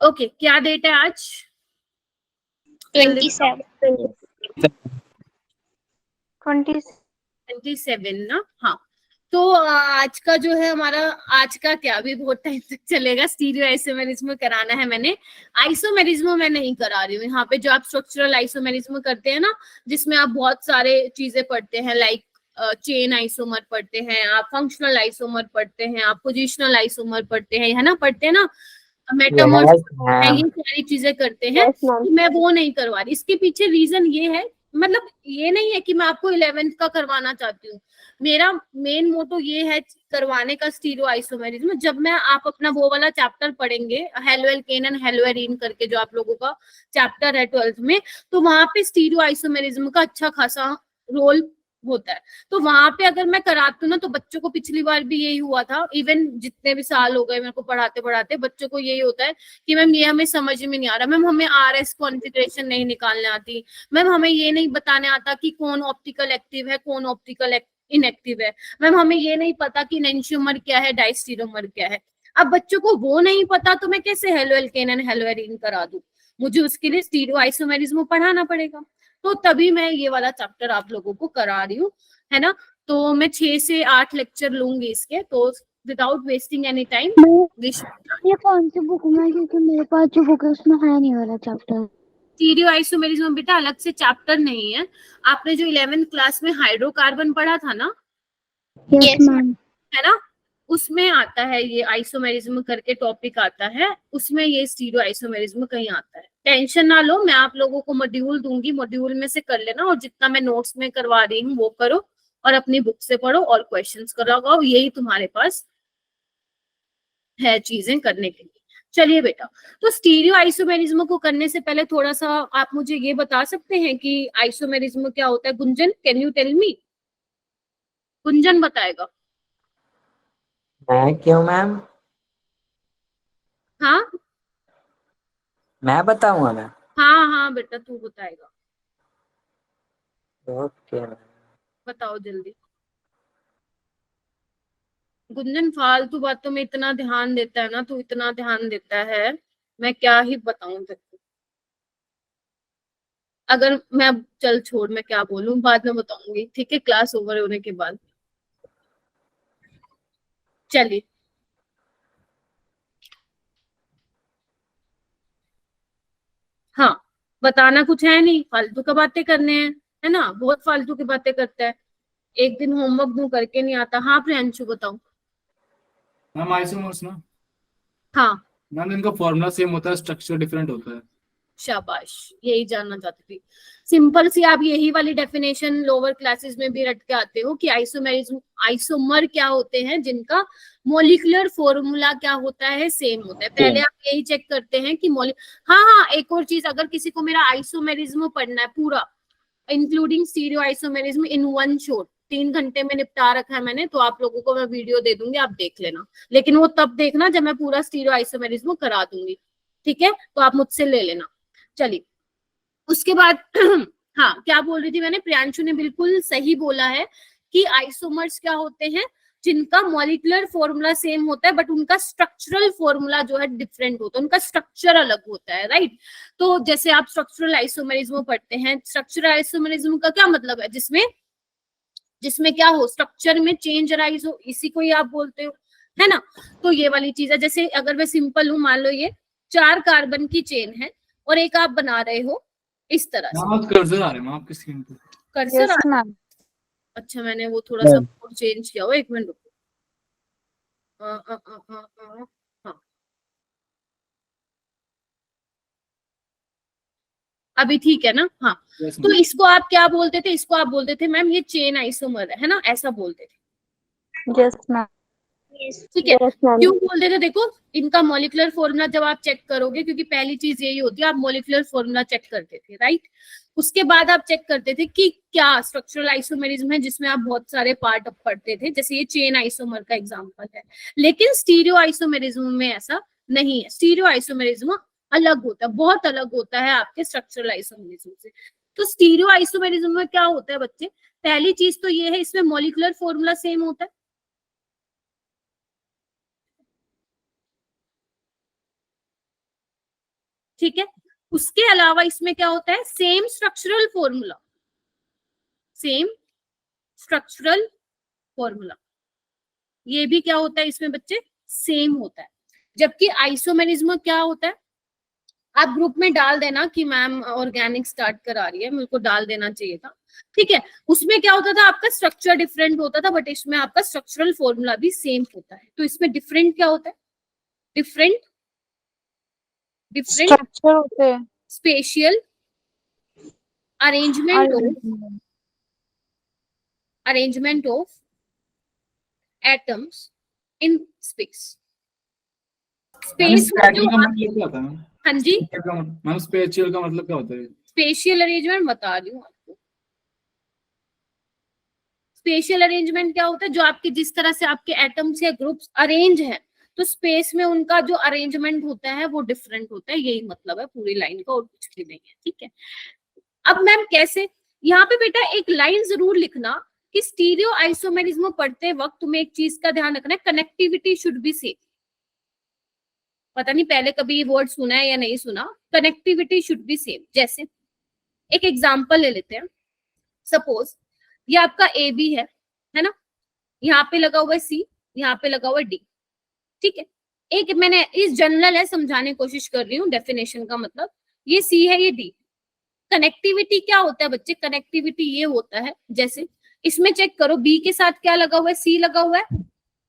Okay, क्या date है आज? 27 ना? हाँ, तो आज का जो है हमारा, आज का क्या, अभी बहुत टाइम तक चलेगा। स्टीरियो आइसोमेरिज्म कराना है मैंने, आइसोमेरिज्म मैं नहीं करा रही हूँ यहाँ पे। जो आप स्ट्रक्चरल आइसोमेरिज्म करते हैं ना, जिसमें आप बहुत सारे चीजें पढ़ते हैं, लाइक चेन आइसोमर पढ़ते हैं आप, फंक्शनल आइसोमर पढ़ते हैं आप, पोजिशनल आइसोमर पढ़ते हैं, है ना, पढ़ते हैं ना, मेटामॉर्फ, ये सारी चीजें करते हैं। तो मैं वो नहीं करवा रही। इसके पीछे रीजन ये है, मतलब ये नहीं है कि मैं आपको 11th का करवाना चाहती हूँ। मेरा मेन मोटो ये है करवाने का स्टीरियो आइसोमेरिज्म। जब मैं आप अपना वो वाला चैप्टर पढ़ेंगे, हेलोएल्केन एंड हेलोएरीन करके जो आप लोगों का चैप्टर है 12th में, तो वहां पे स्टीरियो आइसोमेरिज्म का अच्छा खासा रोल होता है। तो वहां पे अगर मैं कराती हूँ ना, तो बच्चों को पिछली बार भी यही हुआ था, इवन जितने भी साल हो गए मेरे को पढ़ाते पढ़ाते, बच्चों को यही होता है कि मैम ये हमें समझ में नहीं आ रहा, मैम हमें आरएस कॉन्फ़िगरेशन नहीं निकालने आती, मैम हमें ये नहीं बताने आता कि कौन ऑप्टिकल एक्टिव है, कौन ऑप्टिकल इनएक्टिव है, मैम हमें ये नहीं पता कि एनेंशियोमर क्या है, डायस्टेरोमर क्या है। अब बच्चों को वो नहीं पता, तो मैं कैसे हेलोएल्केन एंड हेलोएरीन करा दूं? मुझे उसके लिए स्टीरियो आइसोमेरिज्म पढ़ाना पड़ेगा। तो तभी मैं ये वाला चैप्टर आप लोगों को करा रही हूँ, है ना। तो मैं 6 से 8 लेक्चर लूंगी इसके, तो विदाउट वेस्टिंग एनी टाइम ये कौन सी बुक में, क्योंकि मेरे पास जो बुक है उसमें है नहीं वाला चैप्टर। स्टीरियो आइसोमेरिज्म बेटा अलग से चैप्टर नहीं है। आपने जो 11th क्लास में हाइड्रोकार्बन पढ़ा था ना, यस मैम, है ना, उसमें आता है ये आइसोमेरिज्म करके टॉपिक आता है, उसमें ये स्टीरियो आइसोमेरिज्म कहीं आता है। टेंशन ना लो, मैं आप लोगों को मॉड्यूल दूंगी, मॉड्यूल में से कर लेना, और जितना मैं नोट्स में करवा रही हूँ वो करो, और अपनी बुक से पढ़ो और क्वेश्चंस कराओ, यही तुम्हारे पास है चीजें करने के लिए। चलिए बेटा, तो स्टीरियो आइसोमेरिज्म को करने से पहले थोड़ा सा आप मुझे ये बता सकते हैं कि आइसोमेरिज्म क्या होता है? Gunjan, can you tell me? Gunjan बताएगा। मैं क्यों मैम? हाँ मैं बताऊंगा मैम। हाँ हाँ बेटा, तू बताएगा, ओके मैम। बताओ जल्दी। गुंजन फालतू बातों में इतना ध्यान देता है ना, तू इतना ध्यान देता है, मैं क्या ही बताऊं तेरे को। अगर मैं, चल छोड़, मैं क्या बोलूं, बाद में बताऊंगी, ठीक है, क्लास ओवर होने के बाद। चलिए, हाँ, बताना कुछ है नहीं, फालतू का बातें करने हैं, है ना, बहुत फालतू की बातें करता है। एक दिन होमवर्क दूं करके नहीं आता। हाँ प्रियांशु बताओ। मैम आइसोमर्स ना, हाँ, मैम इनका फॉर्मूला सेम होता है, स्ट्रक्चर डिफरेंट होता है। शाबाश, यही जानना चाहती थी। सिंपल सी आप यही वाली डेफिनेशन लोअर क्लासेस में भी रट के आते हो कि आइसोमेरिज्म, आइसोमर क्या होते हैं, जिनका मॉलिक्यूलर फॉर्मूला क्या होता है, सेम होता है। पहले आप यही चेक करते हैं कि हाँ हाँ, एक और चीज, अगर किसी को मेरा आइसोमेरिज्म पढ़ना है पूरा, including stereo isomerism in one shot, 3 घंटे में निपटा रखा है मैंने, तो आप लोगों को मैं वीडियो दे दूंगी, आप देख लेना। लेकिन वो तब देखना जब मैं पूरा स्टीरियो आइसोमेरिज्म करा दूंगी, ठीक है, तो आप मुझसे ले लेना। चलिए, उसके बाद हाँ, क्या बोल रही थी मैंने? प्रियांशु ने बिल्कुल सही बोला है कि आइसोमर्स क्या होते हैं, जिनका मॉलिक्यूलर फॉर्मूला सेम होता है, बट उनका स्ट्रक्चरल फॉर्मूला जो है डिफरेंट होता है, उनका स्ट्रक्चर अलग होता है, राइट। तो जैसे आप स्ट्रक्चरल आइसोमेरिज्म पढ़ते हैं, स्ट्रक्चरल आइसोमेरिज्म का क्या मतलब है? जिसमें जिसमें क्या हो, स्ट्रक्चर में चेंज अराइज हो, इसी को ही आप बोलते हो, है ना। तो ये वाली चीज है। जैसे अगर मैं सिंपल हूं, मान लो ये 4 कार्बन की चेन है, और एक आप बना रहे हो इस तरह से। मैम कर्सर आ रहे हैं मैम आपकी स्क्रीन पे। कर्सर यस मैम, अच्छा, मैंने वो थोड़ा सा चेंज किया हुआ, 1 मिनट रुको। हाँ, अभी ठीक है ना? हाँ, यस तो मैम। इसको आप क्या बोलते थे? इसको आप बोलते थे मैम ये चेन आइसोमर है ना, ऐसा बोलते थे, यस मैम, ठीक है। क्यों बोलते थे? देखो, इनका मॉलिक्यूलर फॉर्मूला जब आप चेक करोगे, क्योंकि पहली चीज यही होती है, आप मॉलिक्यूलर फॉर्मूला चेक करते थे, राइट। उसके बाद आप चेक करते थे कि क्या स्ट्रक्चरल आइसोमेरिज्म है, जिसमें आप बहुत सारे पार्ट अब पढ़ते थे, जैसे ये चेन आइसोमर का एग्जांपल है। लेकिन स्टीरियो आइसोमेरिज्म में ऐसा नहीं है। स्टीरियो आइसोमेरिज्म अलग होता है, बहुत अलग होता है आपके स्ट्रक्चरल आइसोमेरिज्म से। तो स्टीरियो आइसोमेरिज्म में क्या होता है बच्चे? पहली चीज तो ये है, इसमें मॉलिक्यूलर फॉर्मूला सेम होता है, ठीक है, उसके अलावा इसमें क्या होता है, same structural formula, same structural formula, ये भी क्या होता है इसमें बच्चे, सेम होता है। जबकि आइसोमेरिज्म क्या होता है, आप ग्रुप में डाल देना कि मैम ऑर्गेनिक स्टार्ट करा रही है, मेरे को डाल देना चाहिए था, ठीक है। उसमें क्या होता था, आपका स्ट्रक्चर डिफरेंट होता था, बट इसमें आपका स्ट्रक्चरल फॉर्मूला भी सेम होता है। तो इसमें डिफरेंट क्या होता है, डिफरेंट स्ट्रक्चर होते हैं, spatial arrangement of atoms in space. Space का मतलब क्या होता है मैम? हाँ जी, मैम स्पेशियल का मतलब क्या होता है? स्पेशियल अरेंजमेंट बता रही हूँ आपको। स्पेशियल अरेंजमेंट क्या होता है, जो आपके जिस तरह से आपके एटम्स या ग्रुप्स अरेंज हैं, तो स्पेस में उनका जो अरेंजमेंट होता है वो डिफरेंट होता है, यही मतलब है पूरी लाइन का, और कुछ भी नहीं है, ठीक है। अब मैम कैसे, यहाँ पे बेटा एक लाइन जरूर लिखना कि स्टीरियो आइसोमेरिज्म पढ़ते वक्त तुम्हें एक चीज का ध्यान रखना है, कनेक्टिविटी शुड बी सेम। पता नहीं पहले कभी ये वर्ड सुना है या नहीं सुना, कनेक्टिविटी शुड बी सेम। जैसे एक एग्जांपल ले लेते हैं, सपोज ये आपका ए बी है ना, यहाँ पे लगा हुआ है सी, यहाँ पे लगा हुआ है डी, ठीक है। एक मैंने इस जनरल है समझाने की कोशिश कर रही हूँ, डेफिनेशन का मतलब ये सी है ये डी। कनेक्टिविटी क्या होता है बच्चे, कनेक्टिविटी ये होता है, जैसे इसमें चेक करो बी के साथ क्या लगा हुआ है, सी लगा हुआ है,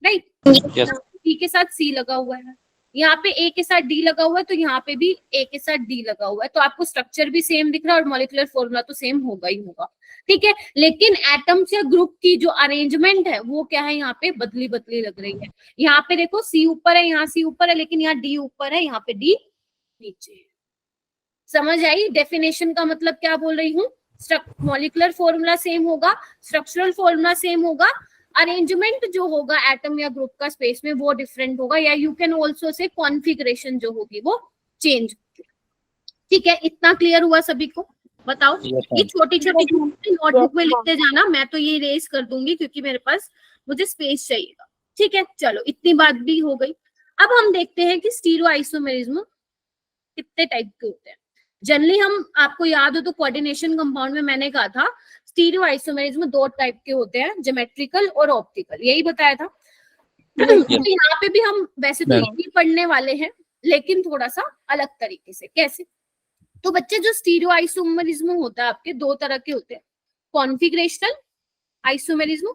राइट, बी के साथ सी लगा हुआ है, यहाँ पे ए के साथ डी लगा हुआ है, तो यहाँ पे भी ए के साथ डी लगा हुआ है, तो आपको स्ट्रक्चर भी सेम दिख रहा है और मॉलिक्यूलर फॉर्मूला तो सेम होगा ही होगा, ठीक है। लेकिन एटम्स या ग्रुप की जो अरेंजमेंट है वो क्या है, यहाँ पे बदली बदली लग रही है। यहाँ पे देखो सी ऊपर है, यहाँ सी ऊपर है, लेकिन यहाँ डी ऊपर है, यहाँ पे डी नीचे है। समझ आई डेफिनेशन का मतलब क्या बोल रही हूँ, मॉलिक्यूलर फॉर्मूला सेम होगा, स्ट्रक्चरल फॉर्मूला सेम होगा, अरेंजमेंट जो होगा एटम या ग्रुप का स्पेस में वो डिफरेंट होगा, या you can also say configuration जो होगी वो चेंज, ठीक है। इतना क्लियर हुआ सभी को, बताओ। ये छोटी छोटी नोटबुक में लिखते जाना, मैं तो ये इरेज कर दूंगी क्योंकि मेरे पास मुझे स्पेस चाहिएगा, ठीक है। चलो इतनी बात भी हो गई। अब हम देखते हैं कि स्टीरियो आइसोमेरिज्म कितने टाइप के होते हैं। जनरली हम, आपको याद हो तो कोऑर्डिनेशन कंपाउंड में मैंने कहा था स्टीरियो आइसोमेरिज्म दो टाइप के होते हैं, ज्योमेट्रिकल और ऑप्टिकल, यही बताया था। तो यहाँ पे भी हम वैसे तो यही पढ़ने वाले हैं, लेकिन थोड़ा सा अलग तरीके से। कैसे, तो बच्चे जो स्टीरियो आइसोमेरिज्म होता है आपके दो तरह के होते हैं, कॉन्फिगरेशनल आइसोमेरिज्म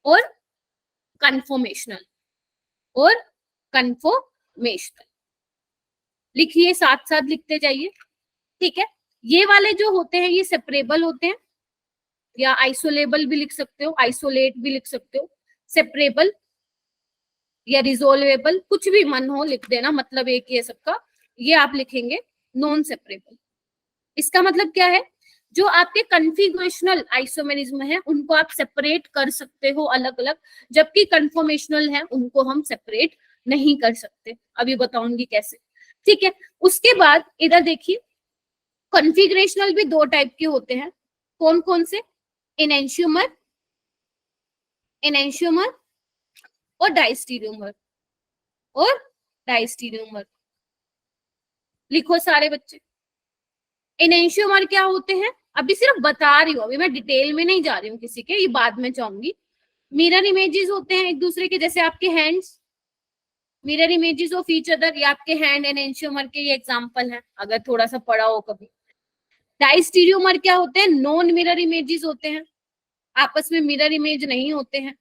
और कन्फॉर्मेशनल लिखिए, साथ साथ लिखते जाइए, ठीक है। ये वाले जो होते हैं ये सेपरेबल होते हैं, या आइसोलेबल भी लिख सकते हो, आइसोलेट भी लिख सकते हो, सेपरेबल या रिजोल्वेबल, कुछ भी मन हो लिख देना, मतलब एक ही है सबका। ये आप लिखेंगे नॉन सेपरेबल। इसका मतलब क्या है, जो आपके कन्फिगरेशनल आइसोमेरिज्म है उनको आप सेपरेट कर सकते हो अलग अलग, जबकि कन्फॉर्मेशनल है उनको हम सेपरेट नहीं कर सकते, अभी बताऊंगी कैसे, ठीक है। उसके बाद इधर देखिए, कॉन्फ़िगरेशनल भी दो टाइप के होते हैं, कौन कौन से, एनेंशियोमर और डायस्टीरियोमर लिखो सारे बच्चे। एनेंशियोमर क्या होते हैं, अभी सिर्फ बता रही हूँ, अभी मैं डिटेल में नहीं जा रही हूँ किसी के, ये बाद में चाहूंगी। मिरर इमेजेस होते हैं एक दूसरे के, जैसे आपके hands, mirror images of each other, ये आपके हैंड एनेंशियोमर के ये एग्जांपल हैं, अगर थोड़ा सा पढ़ा हो कभी। डायस्टीरियोमर क्या होते हैं, नॉन मिरर इमेजेस होते हैं, आपस में मिरर इमेज नहीं होते हैं,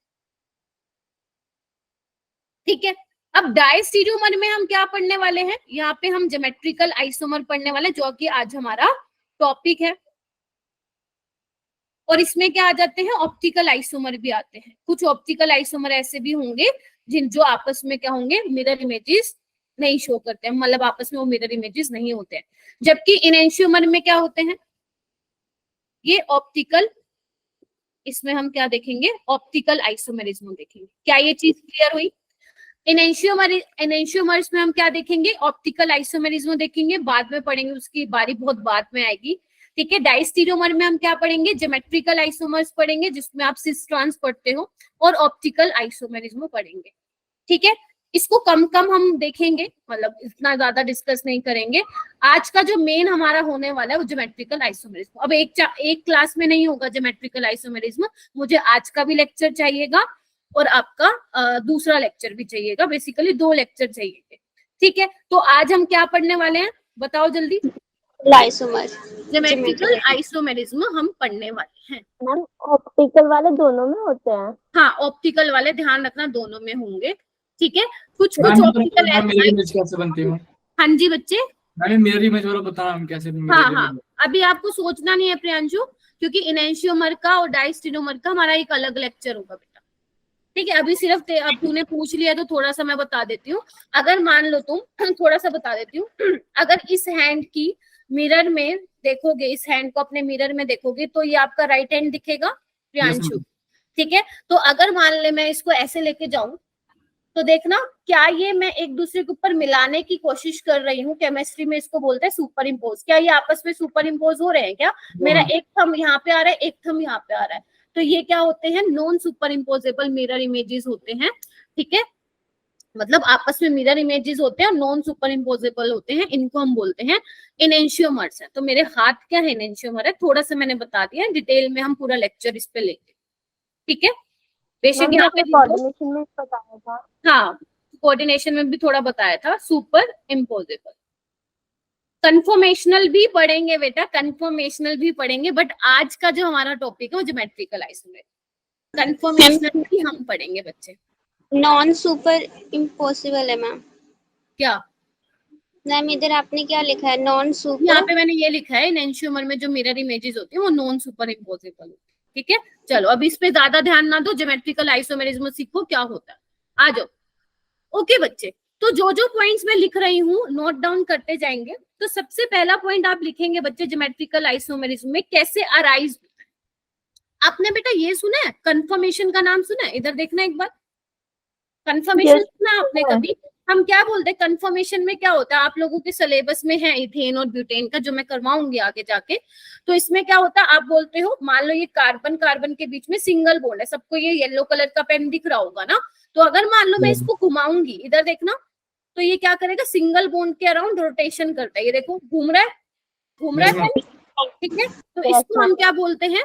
ठीक है। अब डायस्टीरियोमर में हम क्या पढ़ने वाले हैं, यहाँ पे हम ज्योमेट्रिकल आइसोमर पढ़ने वाले, जो कि आज हमारा टॉपिक है। और इसमें क्या आ जाते हैं, ऑप्टिकल आइसोमर भी आते हैं। कुछ ऑप्टिकल आइसोमर ऐसे भी होंगे जो आपस में क्या होंगे, मिरर इमेजेस नहीं शो करते हैं, मतलब आपस में वो मिरर इमेजेस नहीं होते हैं। जबकि एनेंशियोमर में क्या होते हैं, ये ऑप्टिकल, इसमें हम क्या देखेंगे, ऑप्टिकल आइसोमेरिज्म देखेंगे। क्या ये चीज क्लियर हुई? एनेंशियोमर्स में हम क्या देखेंगे, ऑप्टिकल आइसोमेरिज्म देखेंगे, बाद में पढ़ेंगे, उसकी बारी बहुत बाद में आएगी, ठीक है। डायस्टीरियोमर में हम क्या पढ़ेंगे, ज्योमेट्रिकल आइसोमर्स पढ़ेंगे, जिसमें आप सिस ट्रांस पढ़ते हो, और ऑप्टिकल आइसोमेरिज्म पढ़ेंगे, ठीक है। इसको कम कम हम देखेंगे, मतलब इतना ज्यादा डिस्कस नहीं करेंगे। आज का जो मेन हमारा होने वाला है वो ज्योमेट्रिकल आइसोमेरिज्म। अब एक क्लास में नहीं होगा ज्योमेट्रिकल आइसोमेरिज्म, मुझे आज का भी लेक्चर चाहिएगा और आपका दूसरा लेक्चर भी चाहिएगा, बेसिकली 2 लेक्चर चाहिए। ठीक है, तो आज हम क्या पढ़ने वाले हैं बताओ जल्दी। आइसोमर, ज्योमेट्रिकल आइसोमेरिज्म हम पढ़ने वाले हैं। मैम ऑप्टिकल वाले दोनों में होते हैं? हाँ, ऑप्टिकल वाले ध्यान रखना दोनों में होंगे। ठीक है, कुछ मैम ऑप्टिकल मेरी इमेज कैसे बनती है? हाँ जी बच्चे, मैम मेरी इमेज वाला बताना हम कैसे हाँ, अभी आपको सोचना नहीं है प्रियांशु, क्योंकि इनेंशियोमर का और डायस्टेनोमर का हमारा एक अलग लेक्चर होगा बेटा। ठीक है, अभी सिर्फ अब तूने पूछ लिया तो थोड़ा सा मैं बता देती हूँ। अगर मान लो तुम थोड़ा सा बता देती हूँ, अगर इस हैंड की मिरर में देखोगे, इस हैंड को अपने मिरर में देखोगे तो ये आपका राइट हैंड दिखेगा प्रियांशु। ठीक है, तो अगर मान ले मैं इसको ऐसे लेके जाऊं तो देखना क्या ये मैं एक दूसरे के ऊपर मिलाने की कोशिश कर रही हूँ। केमिस्ट्री में इसको बोलते हैं सुपर इम्पोज। क्या ये आपस में सुपर इम्पोज हो रहे हैं? क्या मेरा एक थंब यहाँ पे आ रहा है, एक थंब यहाँ पे आ रहा है, तो ये क्या होते हैं? Non super imposable mirror images होते हैं। ठीक है, मतलब आपस में मिरर इमेजेस होते हैं और नॉन सुपर इम्पोजेबल होते हैं, इनको हम बोलते हैं इनेंशियोमर्स है। तो मेरे हाथ क्या है? इनेंशियोमर है। थोड़ा सा मैंने बता दिया, डिटेल में हम पूरा लेक्चर इस पे लेंगे। ठीक है, बेशक यहाँ पे कोऑर्डिनेशन में बताया था। हाँ, कोऑर्डिनेशन में भी थोड़ा बताया था, सुपर इम्पोजेबल। कन्फॉर्मेशनल भी पढ़ेंगे बेटा, कन्फॉर्मेशनल भी पढ़ेंगे, बट आज का जो हमारा टॉपिक है वो ज्योमेट्रिकल आइसोमेरिज्म। कन्फॉर्मेशनल भी हम पढ़ेंगे बच्चे। नॉन सुपर इम्पॉसिबल है मैम। क्या मैम इधर आपने क्या लिखा है? नॉन सुपर, यहाँ पे मैंने ये लिखा है इनेंशियोमर में जो मिरर इमेजेस होती है वो नॉन सुपर इम्पोजेबल होती है। ठीक है, चलो अब इस पे ज्यादा ध्यान ना दो, ज्योमेट्रिकल आइसोमेरिज्म सीखो क्या होता है। आ जाओ। ओके बच्चे, तो जो जो पॉइंट्स मैं लिख रही हूँ नोट डाउन करते जाएंगे। तो सबसे पहला पॉइंट आप लिखेंगे बच्चे, ज्योमेट्रिकल आइसोमेरिज्म में कैसे अराइज होता है। आपने बेटा ये सुना है, कन्फर्मेशन का नाम सुना है? इधर देखना एक बार, कन्फर्मेशन सुना आपने कभी? हम क्या बोलते हैं कन्फर्मेशन में? क्या होता है, आप लोगों के सिलेबस में है इथेन और ब्यूटेन का, जो मैं करवाऊंगी आगे जाके। तो इसमें क्या होता है, आप बोलते हो मान लो ये कार्बन कार्बन के बीच में सिंगल बॉन्ड है, सबको ये येलो कलर का पेन दिख रहा होगा ना। तो अगर मान लो मैं इसको घुमाऊंगी, इधर देखना, तो ये क्या करेगा? सिंगल बॉन्ड के अराउंड रोटेशन करता है। ये देखो घूम रहा है, घूम रहा है। ठीक है, तो इसको हम क्या बोलते हैं?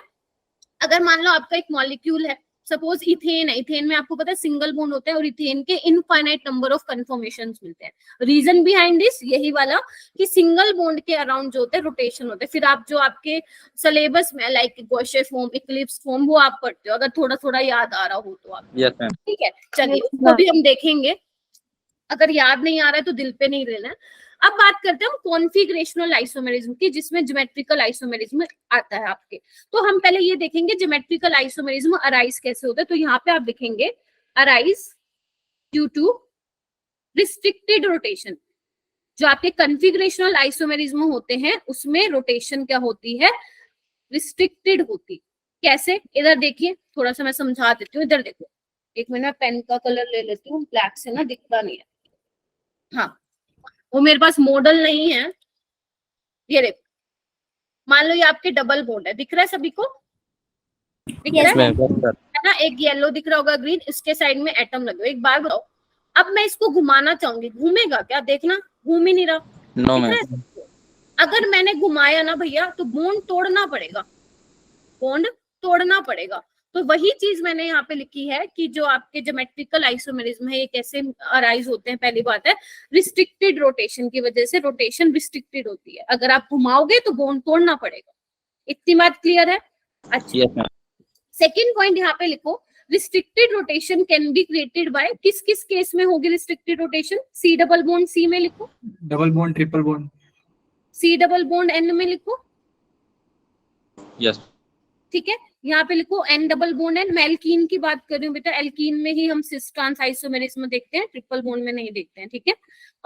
अगर मान लो आपका एक मॉलिक्यूल है, सपोज इथेन है, इथेन में आपको पता है सिंगल बॉन्ड होता है और इथेन के इनफाइनाइट नंबर ऑफ कन्फर्मेशंस मिलते हैं। रीजन बिहाइंड दिस यही वाला कि सिंगल बॉन्ड के अराउंड जो होते हैं रोटेशन होते हैं। फिर आप जो आपके सिलेबस में लाइक गॉशे फॉर्म, इक्लिप्स फॉर्म, वो आप पढ़ते हो, अगर थोड़ा थोड़ा याद आ रहा हो तो आप। Yes ma'am. ठीक है, चलिए उसको भी हम देखेंगे। अगर याद नहीं आ रहा है तो दिल पे नहीं लेना है। अब बात करते हैं हम कॉन्फिगरेशनल आइसोमेरिज्म की, जिसमें ज्योमेट्रिकल आइसोमेरिज्म आता है आपके। तो हम पहले ये देखेंगे ज्योमेट्रिकल आइसोमेरिज्म अराइज कैसे होता है। तो यहाँ पे आप देखेंगे arise due to restricted rotation. जो आपके कॉन्फिगरेशनल आइसोमेरिज्म होते हैं उसमें रोटेशन क्या होती है? रिस्ट्रिक्टेड होती। कैसे? इधर देखिए, थोड़ा सा मैं समझा देती हूँ। इधर देखो, एक मिनट में पेन का कलर ले लेती हूँ, ब्लैक से ना दिखता नहीं है। हाँ, वो मेरे पास मॉडल नहीं है। ये देखो, मान लो ये आपके डबल बॉन्ड है, दिख रहा है सभी को? दिख रहा है ना? एक येलो दिख रहा होगा, ग्रीन, इसके साइड में एटम लगे। एक बार बताओ, अब मैं इसको घुमाना चाहूंगी, घूमेगा क्या? देखना, घूम ही नहीं रहा। No ma'am. अगर मैंने घुमाया ना भैया तो बॉन्ड तोड़ना पड़ेगा, बॉन्ड तोड़ना पड़ेगा। तो वही चीज मैंने यहाँ पे लिखी है कि जो आपके ज्योमेट्रिकल आइसोमेरिज्म है ये कैसे अराइज होते हैं। पहली बात है रिस्ट्रिक्टेड रोटेशन की वजह से रोटेशन रिस्ट्रिक्टेड होती है। अगर आप घुमाओगे तो बॉन्ड तोड़ना पड़ेगा। इतनी बात क्लियर है? अच्छा, सेकेंड पॉइंट यहाँ पे लिखो, restricted rotation can be created by, किस किस केस में होगी restricted rotation? C double bond C में लिखो, double bond, triple bond, C double bond N में लिखो। यस। ठीक है, यहाँ पे लिखो एन डबल बॉन्ड एन। मैं एल्कीन की बात कर रही हूँ बेटा, एल्कीन में ही हम सिस ट्रांस आइसोमेरिज्म देखते हैं, ट्रिपल बॉन्ड में नहीं देखते हैं। ठीक है,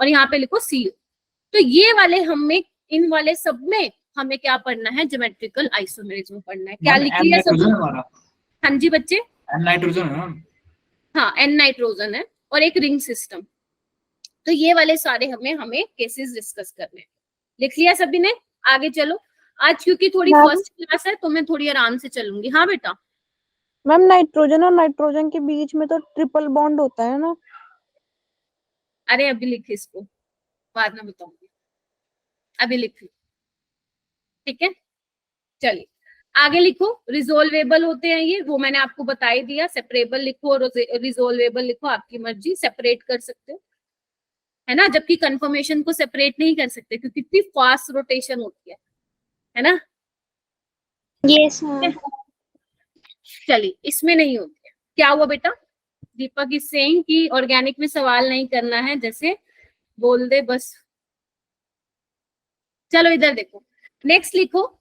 और यहाँ पे लिखो सी। तो ये वाले हमें, इन वाले सब में हमें क्या पढ़ना है? ज्योमेट्रिकल आइसोमेरिज्म पढ़ना है। क्या लिखी है सब? हाँ जी बच्चे, एन नाइट्रोजन है। हाँ, एन नाइट्रोजन है और एक रिंग सिस्टम। तो ये वाले सारे हमें केसेस डिस्कस करने हैं। लिख लिया सभी ने? आगे चलो। आज क्योंकि थोड़ी फर्स्ट क्लास है तो मैं थोड़ी आराम से चलूंगी। हाँ बेटा। मैम नाइट्रोजन और नाइट्रोजन के बीच में तो ट्रिपल बॉन्ड होता है ना? अरे अभी लिख इसको, बाद में बताऊंगी, अभी लिख, ठीक है। चलिए आगे लिखो, रिजोल्वेबल होते हैं ये, वो मैंने आपको बता ही दिया। सेपरेबल लिखो और रिजोल्वेबल लिखो, आपकी मर्जी, सेपरेट कर सकते हो, है ना, जबकि कंफर्मेशन को सेपरेट नहीं कर सकते क्योंकि इतनी फास्ट रोटेशन होती है ना। Yes ma'am. चलिए इसमें नहीं होती है, क्या हुआ बेटा? दीपक इज सेइंग कि ऑर्गेनिक में सवाल नहीं करना है, जैसे बोल दे बस। चलो इधर देखो, नेक्स्ट लिखो,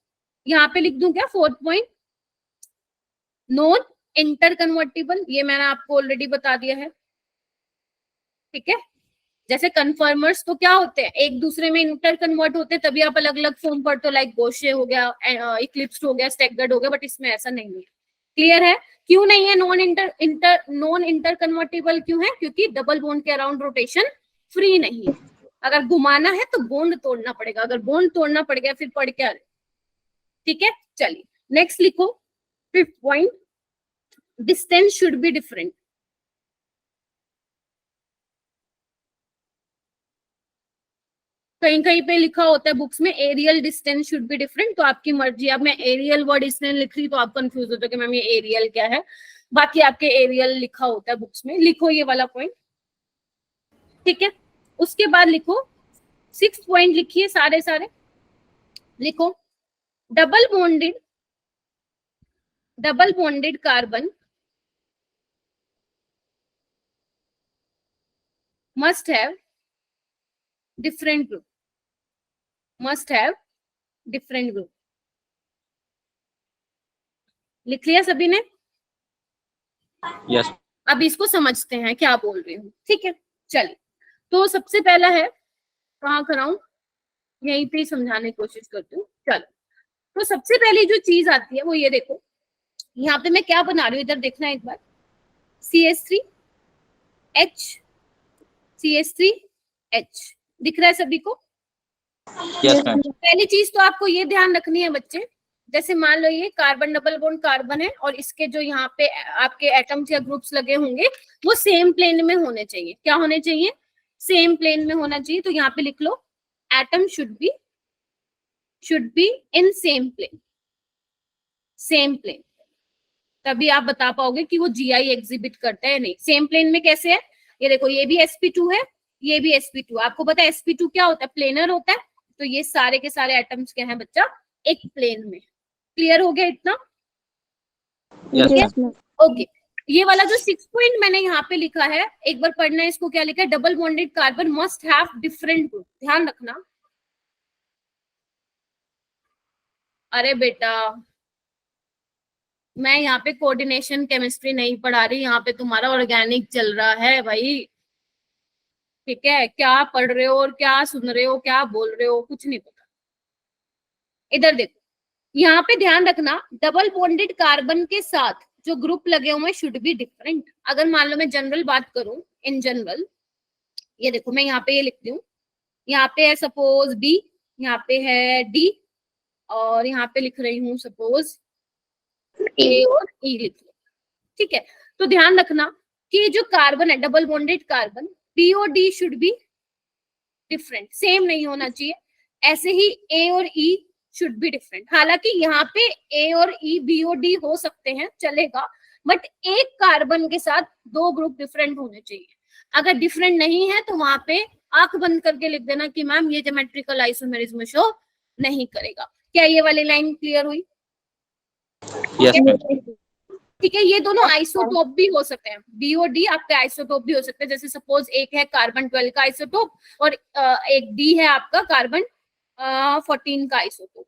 यहाँ पे लिख दूं क्या 4th point, non inter convertible, ये मैंने आपको ऑलरेडी बता दिया है, ठीक है। जैसे कन्फर्मर्स तो क्या होते हैं, एक दूसरे में इंटर कन्वर्ट होते हैं, तभी आप अलग अलग फॉर्म पर, तो लाइक गोशे हो गया, इक्लिप्स हो गया, स्टैगर्ड हो गया, बट इसमें ऐसा नहीं है। क्लियर है? क्यों नहीं है नॉन इंटर कन्वर्टिबल? क्यों है? क्योंकि डबल बॉन्ड के अराउंड रोटेशन फ्री नहीं है। अगर घुमाना है तो बॉन्ड तोड़ना पड़ेगा, अगर बॉन्ड तोड़ना पड़ गया फिर पड़ क्या, ठीक है। चलिए नेक्स्ट लिखो 5th point, distance should be different. कहीं कहीं पे लिखा होता है बुक्स में aerial distance should be different, तो आपकी मर्जी। अब मैं एरियल वर्ड इसने लिख रही तो आप कंफ्यूज होते हो कि मैम ये एरियल क्या है, बाकी आपके एरियल लिखा होता है बुक्स में, लिखो ये वाला पॉइंट, ठीक है। उसके बाद लिखो 6th पॉइंट, लिखिए सारे सारे लिखो, double bonded carbon must have different group, must have different group। लिख लिया सभी ने? Yes. अब इसको समझते हैं क्या बोल रही हूँ, ठीक है। चलिए तो सबसे पहला है, कहाँ कराऊं, यहीं पे ही समझाने की कोशिश करती हूँ। चलो तो सबसे पहली जो चीज आती है वो ये देखो, यहाँ पे मैं क्या बना रही हूँ, इधर देखना एक बार, CH3H, CH3H दिख रहा है सभी को? Yes, ma'am. पहली चीज तो आपको ये ध्यान रखनी है बच्चे, जैसे मान लो ये कार्बन डबल बॉन्ड कार्बन है और इसके जो यहाँ पे आपके एटम्स या ग्रुप्स लगे होंगे वो सेम प्लेन में होने चाहिए। क्या होने चाहिए? सेम प्लेन में होना चाहिए। तो यहाँ पे लिख लो atom should be in same plane, same plane, तभी आप बता पाओगे कि वो जीआई एग्जिबिट करता है नहीं। सेम प्लेन में कैसे है, ये देखो, ये भी sp2 है, ये भी sp2। आपको पता है sp2 क्या होता है? प्लेनर होता है। तो ये सारे के सारे एटम्स क्या है बच्चा? एक प्लेन में। क्लियर हो गया इतना? Yes, ma'am. ओके। ये वाला जो 6 पॉइंट मैंने यहाँ पे लिखा है, एक बार पढ़ना है इसको, क्या लिखा है? Double bonded carbon must have different group. ध्यान रखना। अरे बेटा मैं यहाँ पे कोऑर्डिनेशन केमिस्ट्री नहीं पढ़ा रही, यहाँ पे तुम्हारा ऑर्गेनिक चल रहा है भाई, ठीक है। क्या पढ़ रहे हो और क्या सुन रहे हो, क्या बोल रहे हो, कुछ नहीं पता। इधर देखो, यहाँ पे ध्यान रखना, डबल बॉन्डेड कार्बन के साथ जो ग्रुप लगे हुए शुड बी डिफरेंट। अगर मान लो मैं जनरल बात करूं, इन जनरल, ये देखो मैं यहाँ पे ये लिखती हूँ, यहाँ पे है सपोज B, यहाँ पे है D, और यहाँ पे लिख रही हूँ सपोज A और E लिख लो, ठीक है। तो ध्यान रखना कि जो कार्बन है डबल बॉन्डेड कार्बन, P और D should be different, same नहीं होना चाहिए। ऐसे ही A और E शुड बी डिफरेंट। हालांकि यहाँ पे A और E, B और D हो सकते हैं, चलेगा, बट एक कार्बन के साथ दो ग्रुप डिफरेंट होने चाहिए। अगर डिफरेंट नहीं है तो वहां पे आंख बंद करके लिख देना कि मैम ये ज्योमेट्रिकल आइसोमेरिज्म शो नहीं करेगा। क्या ये वाली लाइन क्लियर हुई? Yes, ma'am. ठीक है। ये दोनों आइसोटोप भी हो सकते हैं, बी और डी आपके आइसोटोप भी हो सकते हैं। जैसे सपोज एक है कार्बन 12 का आइसोटोप और एक डी है आपका कार्बन 14 का आइसोटोप,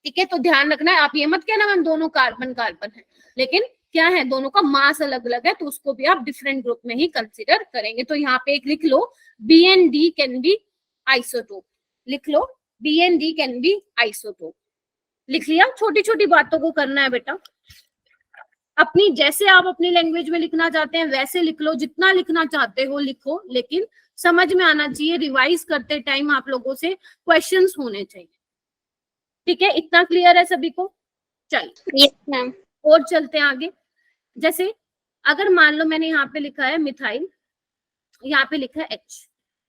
ठीक है। तो ध्यान रखना है, आप ये मत कहना मैम दोनों कार्बन कार्बन है, लेकिन क्या है, दोनों का मास अलग अलग है, तो उसको भी आप डिफरेंट ग्रुप में ही कंसिडर करेंगे। तो यहाँ पे एक लिख लो, B and D can be isotope, लिख लो B and D can be isotope. लिख लिया? छोटी छोटी बातों को करना है बेटा, अपनी जैसे आप अपनी लैंग्वेज में लिखना चाहते हैं वैसे लिख लो, जितना लिखना चाहते हो लिखो, लेकिन समझ में आना चाहिए। रिवाइज करते टाइम आप लोगों से क्वेश्चंस होने चाहिए, ठीक है। इतना क्लियर है सभी को? चलिए यस मैम। और चलते हैं आगे। जैसे अगर मान लो मैंने यहाँ पे लिखा है मिथाइल, यहाँ पे लिखा है H,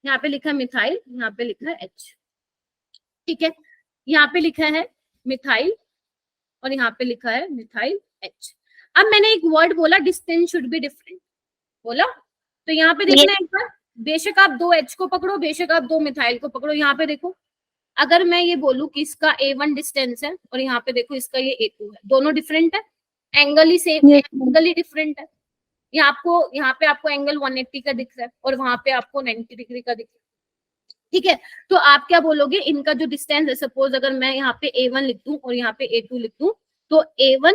यहाँ पे लिखा है मिथाइल, यहाँ पे लिखा है H, ठीक है। यहाँ पे लिखा है मिथाइल और यहाँ पे लिखा है मिथाइल H। अब मैंने एक वर्ड बोला डिस्टेंस शुड बी डिफरेंट बोला, तो यहाँ पे देखना एक बार, बेशक आप 2 H को पकड़ो, बेशक आप 2 मिथाइल को पकड़ो। यहाँ पे देखो, अगर मैं ये बोलूं कि इसका A1 डिस्टेंस है और यहाँ पे देखो इसका ये A2 है, दोनों डिफरेंट है, एंगल ही सेम, एंगल ही डिफरेंट है। यहाँ पे आपको एंगल 180 का दिख रहा है और वहां पे आपको 90 डिग्री का दिख रहा है, ठीक है। तो आप क्या बोलोगे, इनका जो डिस्टेंस है, सपोज अगर मैं यहाँ पे A1 लिख दूं और यहाँ पे A2 लिख दूं, तो A1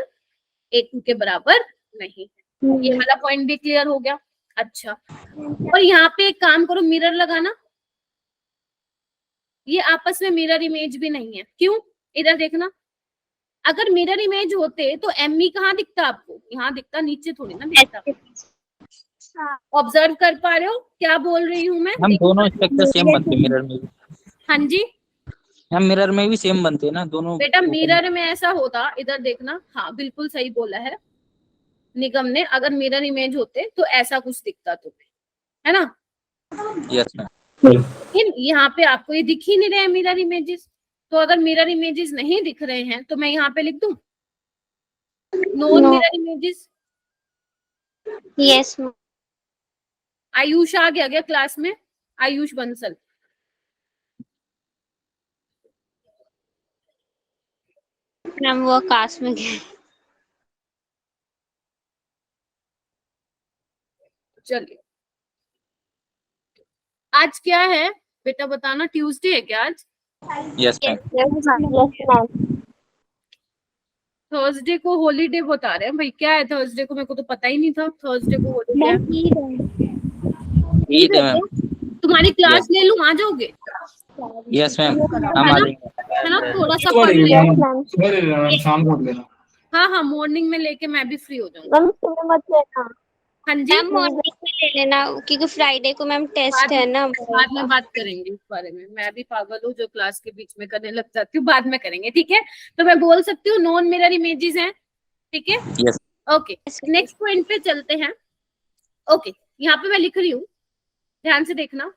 A2 के बराबर नहीं है। ये वाला पॉइंट भी क्लियर हो गया। अच्छा, और यहाँ पे एक काम करो, मिरर लगाना, ये आपस में मिरर इमेज भी नहीं है। क्यों? इधर देखना, अगर मिरर इमेज होते तो ME कहाँ दिखता आपको, यहाँ दिखता, नीचे थोड़ी ना दिखता। ऑब्जर्व कर पा रहे हो क्या बोल रही हूँ मैं? हम दोनों स्ट्रक्चर सेम बनते हैं मिरर में भी। हाँ जी, हम मिरर में भी सेम बनते हैं ना दोनों। बेटा मिरर में ऐसा होता, इधर देखना, हाँ बिल्कुल सही बोला है निगम ने, अगर मिरर इमेज होते तो ऐसा कुछ दिखता तुम्हें, है ना? Yes ma'am. यहाँ पे आपको ये दिख ही नहीं रहे मिरर इमेजेस, तो अगर मिरर इमेजेस नहीं दिख रहे हैं तो मैं यहाँ पे लिख दूं non mirror images. Yes Ayush आ गया क्लास में, आयुष बंसल। मैम वो आकाश में गए। चलिए, आज क्या है बेटा बताना, ट्यूसडे है क्या आज? Yes ma'am. थर्सडे को हॉलीडे बता रहे हैं भाई, क्या है थर्सडे को? मेरे को तो पता ही नहीं था थर्सडे को हॉलीडे है। ईद है मैम। तुम्हारी क्लास ले लूं, आ जाओगे? यस मैम, हम आ जाएंगे। है ना, थोड़ा सा सुबह पढ़ ले लेना। लेना, सुबह ले लेना मैम, शाम को लेना। हाँ हाँ, मॉर्निंग में लेके मैं भी फ्री हो जाऊंगी। मैम सुबह मत लेना। हाँ जी, मैम मॉर्निंग में ले लेना क्योंकि फ्राइडे को मैम टेस्ट है ना। बाद में बात करेंगे इस बारे में। मैं भी पागल हूँ जो क्लास के बीच में करने लग जाती हूँ, बाद में करेंगे, ठीक है। तो मैं बोल सकती हूँ नॉन मिरर इमेजेस हैं, ठीक है। यस। ओके, नेक्स्ट पॉइंट पे चलते हैं। ओके, यहाँ पे मैं लिख रही हूँ, ध्यान से देखना।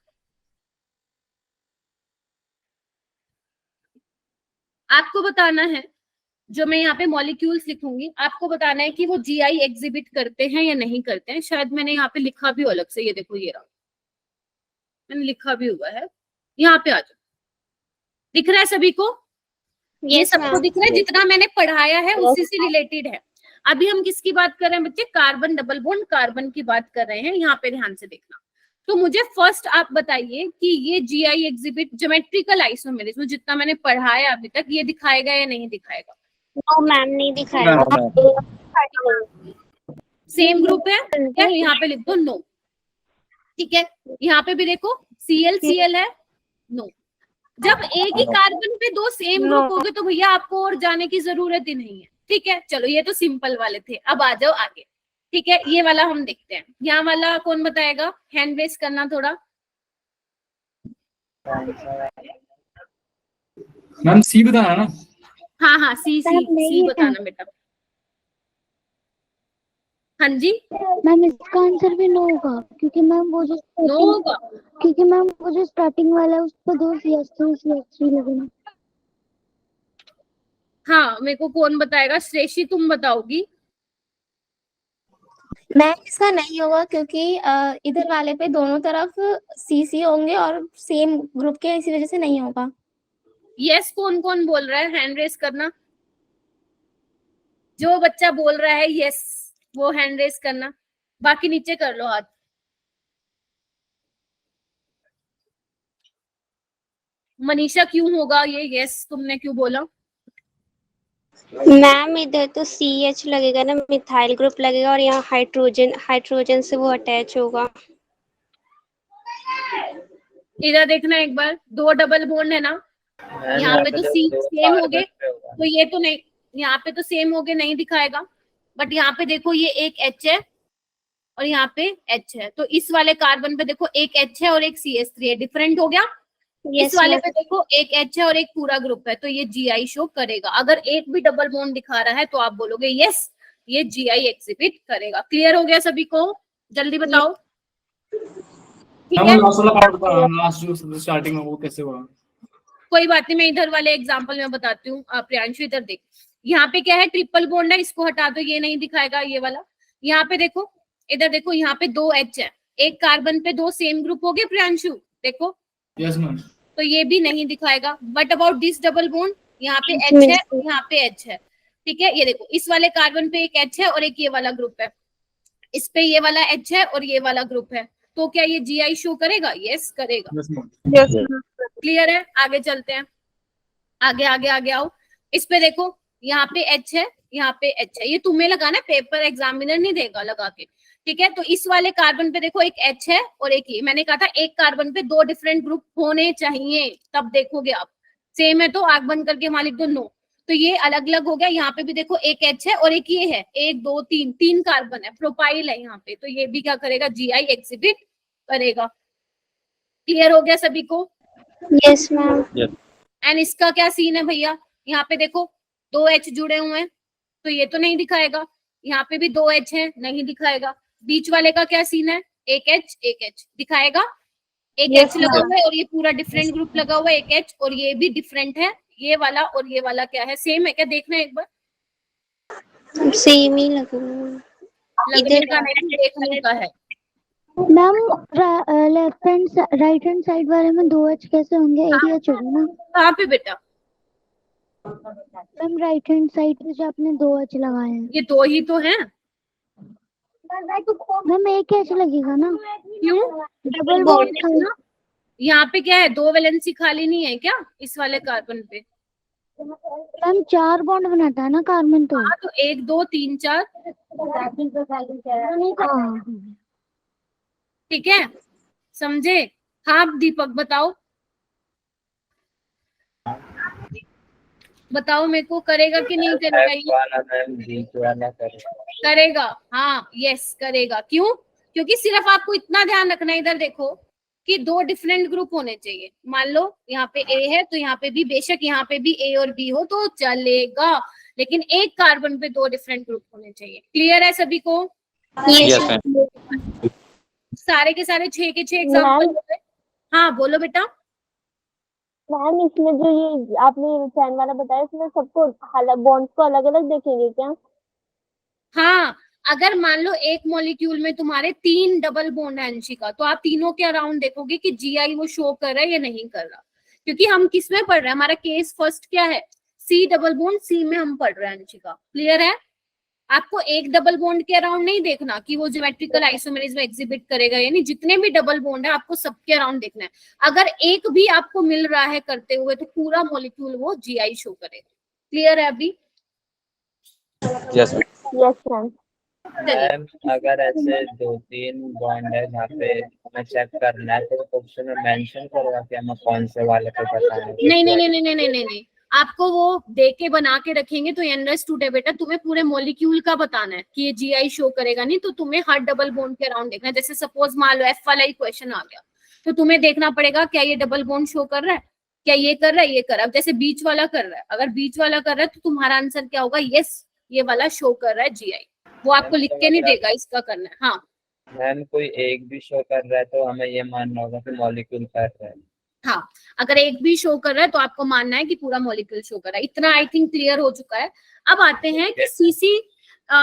आपको बताना है, जो मैं यहाँ पे मॉलिक्यूल्स लिखूंगी, आपको बताना है कि वो GI एग्जिबिट करते हैं या नहीं करते हैं। शायद मैंने यहाँ पे लिखा भी अलग से, ये देखो ये रहा, मैंने लिखा भी हुआ है। यहाँ पे आ जाओ, दिख रहा है सभी को? ये सबको दिख रहा है? जितना मैंने पढ़ाया है उसी से रिलेटेड है। अभी हम किसकी बात कर रहे हैं बच्चे? कार्बन डबल बॉन्ड कार्बन की बात कर रहे हैं। यहाँ पे ध्यान से देखना। तो मुझे फर्स्ट आप बताइए कि ये GI एग्जिबिट ज्योमेट्रिकल आइसोमेरिज्म जितना मैंने पढ़ाया अभी तक, ये दिखाएगा या नहीं दिखाएगा? नो मैम नहीं दिखाएगा। सेम ग्रुप है क्या? यहाँ पे लिख दो नो, ठीक है। यहाँ पे भी देखो Cl है, नो। जब एक ही कार्बन पे 2 सेम ग्रुप हो गए तो भैया आपको और जाने की जरूरत ही नहीं है, ठीक है। चलो ये तो सिंपल वाले थे, अब आ जाओ आगे, ठीक है। ये वाला हम देखते हैं। यहाँ वाला कौन बताएगा? हैंड रेस करना थोड़ा। मैम सी बताना ना। हाँ हाँ, सी बताना बेटा। हाँ जी, मैम इसका आंसर भी नो होगा क्योंकि मैम वो जो नो होगा। क्योंकि मैम वो जो स्टार्टिंग वाला है उस पर 2 CH2 लगेगा। हाँ, मेरे को कौन बताएगा? श्रेषी तुम बताओगी। मैम इसका नहीं होगा क्योंकि इधर वाले पे दोनों तरफ CC होंगे और सेम ग्रुप के, इसी वजह से नहीं होगा। यस, कौन कौन बोल रहा है? हैंड रेस करना। जो बच्चा बोल रहा है यस वो हैंड रेस करना, बाकी नीचे कर लो हाथ। मनीषा क्यों होगा ये यस? तुमने क्यों बोला? मैम इधर तो CH लगेगा ना, मिथाइल ग्रुप लगेगा और यहाँ हाइड्रोजन से वो अटैच होगा। इधर देखना एक बार, 2 डबल बॉन्ड है ना, यहाँ पे तो सी सेम हो गए, तो ये तो नहीं, यहाँ पे तो सेम हो गए, नहीं दिखाएगा। बट यहाँ पे देखो ये एक H है और यहाँ पे H है, तो इस वाले कार्बन पे देखो एक H है और एक CH3 है, डिफरेंट हो गया। इस वाले पे देखो एक H है और एक पूरा ग्रुप है, तो ये GI शो करेगा। अगर एक भी डबल बॉन्ड दिखा रहा है तो आप बोलोगे यस ये GI एग्जिबिट करेगा। क्लियर हो गया सभी को? जल्दी बताओ। ठीक मैम है, लास्ट वाला पार्ट बता, लास्ट जो स्टार्टिंग में वो कैसे हुआ? कोई बात नहीं, मैं इधर वाले एग्जांपल में बताती हूँ। प्रियांशु इधर देख, यहाँ पे क्या है, ट्रिपल बॉन्ड है, इसको हटा दो, ये नहीं दिखाएगा ये वाला। यहाँ पे देखो, इधर देखो, यहाँ पे 2 H है, एक कार्बन पे 2 सेम ग्रुप हो गए प्रियांशु, देखो। Yes ma'am. तो ये भी नहीं दिखाएगा। But about this double bond, यहाँ पे H है, यहाँ पे H है, ठीक है। ये देखो, इस वाले कार्बन पे एक H है और एक ये वाला ग्रुप है, इस पे ये वाला H है और ये वाला ग्रुप है, तो क्या ये GI शो करेगा? यस करेगा। Yes ma'am. क्लियर है? आगे चलते हैं, आगे आगे आगे आओ। इस पे देखो, यहाँ पे H है, यहाँ पे H है, ये तुम्हें लगाना है, पेपर एग्जामिनर नहीं देगा लगा के, ठीक है। तो इस वाले कार्बन पे देखो, एक H है और एक ये, मैंने कहा था एक कार्बन पे 2 डिफरेंट ग्रुप होने चाहिए, तब देखोगे आप। सेम है तो आग बंद करके वहां लिख दो नो। तो ये अलग अलग हो गया। यहाँ पे भी देखो, एक H है और एक ये है, 1 2 3 3 कार्बन है, प्रोपाइल है यहाँ पे, तो ये भी क्या करेगा? GI एग्जिबिट करेगा। क्लियर हो गया सभी को? Yes ma'am. एंड इसका क्या सीन है भैया? यहाँ पे देखो 2 H जुड़े हुए हैं, तो ये तो नहीं दिखाएगा। यहाँ पे भी 2 H है, नहीं दिखाएगा। बीच वाले का क्या सीन है? एक H दिखाएगा। एक H लगा हुआ है और ये पूरा डिफरेंट ग्रुप लगा हुआ है, एक H, और ये भी डिफरेंट है, ये वाला और ये वाला क्या है? सेम है क्या? देखना एक बार। सेम ही लग रहा है। लगने का नहीं, देखने का है। Ma'am left hand right hand side वाले में 2 H कैसे होंगे? एरिया चाहिए ना। कहाँ पे बेटा? मैम राइट हैंड साइड पे जो आपने 2 H लगाए हैं, ये 2 ही तो हैं। मैम एक H लगेगा ना? क्यों? Double bond. यहाँ पे क्या है? 2 वैलेंसी खाली नहीं है क्या इस वाले कार्बन पे? मैम 4 बॉन्ड बनाता है ना कार्बन तो। हाँ, तो 1 2 3 4, हाँ। ठीक है, समझे? हाँ दीपक बताओ, बताओ मेरे को, करेगा कि नहीं करेगा? ये करेगा, हाँ यस करेगा। क्यों? क्योंकि सिर्फ आपको इतना ध्यान रखना है, इधर देखो कि 2 डिफरेंट ग्रुप होने चाहिए। मान लो यहाँ पे A है, तो यहाँ पे भी, बेशक यहाँ पे भी A और B हो तो चलेगा, लेकिन एक कार्बन पे 2 डिफरेंट ग्रुप होने चाहिए। क्लियर है सभी को? सारे के सारे 6 के 6 एग्जाम्पल हो गए। हाँ बोलो बेटा। मैम इसमें जो ये आपने चैन वाला बताया, इसमें सबको बॉन्ड्स को अलग अलग देखेंगे क्या? हाँ, अगर मान लो एक मॉलिक्यूल में तुम्हारे 3 डबल बॉन्ड है अंशिका, तो आप तीनों के अराउंड देखोगे कि GI वो शो कर रहा है या नहीं कर रहा, क्योंकि हम किस में पढ़ रहे हैं? हमारा केस फर्स्ट क्या है? C डबल बॉन्ड, C में हम पढ़ रहे हैं अंशिका। क्लियर है? आपको एक डबल बॉन्ड के अराउंड नहीं देखना कि वो ज्योमेट्रिकल आइसोमेरिज्म एग्जिबिट करेगा, यानी जितने भी डबल बॉन्ड है आपको सबके अराउंड देखना है। अगर एक भी आपको मिल रहा है करते हुए, तो पूरा मॉलिक्यूल वो GI शो करेगा। क्लियर है अभी? Yes ma'am. मैम अगर ऐसे 2-3 बॉन्ड है जहाँ पे हमें चेक करना है, तो क्वेश्चन में मेंशन करेगा कि हमें कौन से वाले पे बताना है? नहीं नहीं नहीं नहीं नहीं नहीं नहीं, आपको वो दे के बना के रखेंगे तो अंडरस्टूड है बेटा। तुम्हें पूरे मॉलिक्यूल का बताना है कि ये GI शो करेगा, नहीं तो तुम्हें हर डबल बॉन्ड के अराउंड देखना है। जैसे सपोज मान लो F वाला ही क्वेश्चन आ गया, तो तुम्हें देखना पड़ेगा क्या ये डबल बॉन्ड शो कर रहा है, क्या ये कर रहा है, ये कर रहा है। अब जैसे बीच वाला कर रहा है, अगर बीच वाला कर रहा है तो तुम्हारा आंसर क्या होगा? यस, ये वाला शो कर रहा है GI। वो आपको लिख के नहीं देगा, इसका करना है। हाँ मैम कोई एक भी शो कर रहा है तो हमें ये मानना होगा कि मॉलिक्यूल कर रहा है। हाँ, अगर एक भी शो कर रहा है तो आपको मानना है कि पूरा मॉलिक्यूल शो कर रहा है। इतना आई थिंक क्लियर हो चुका है। अब आते हैं कि CC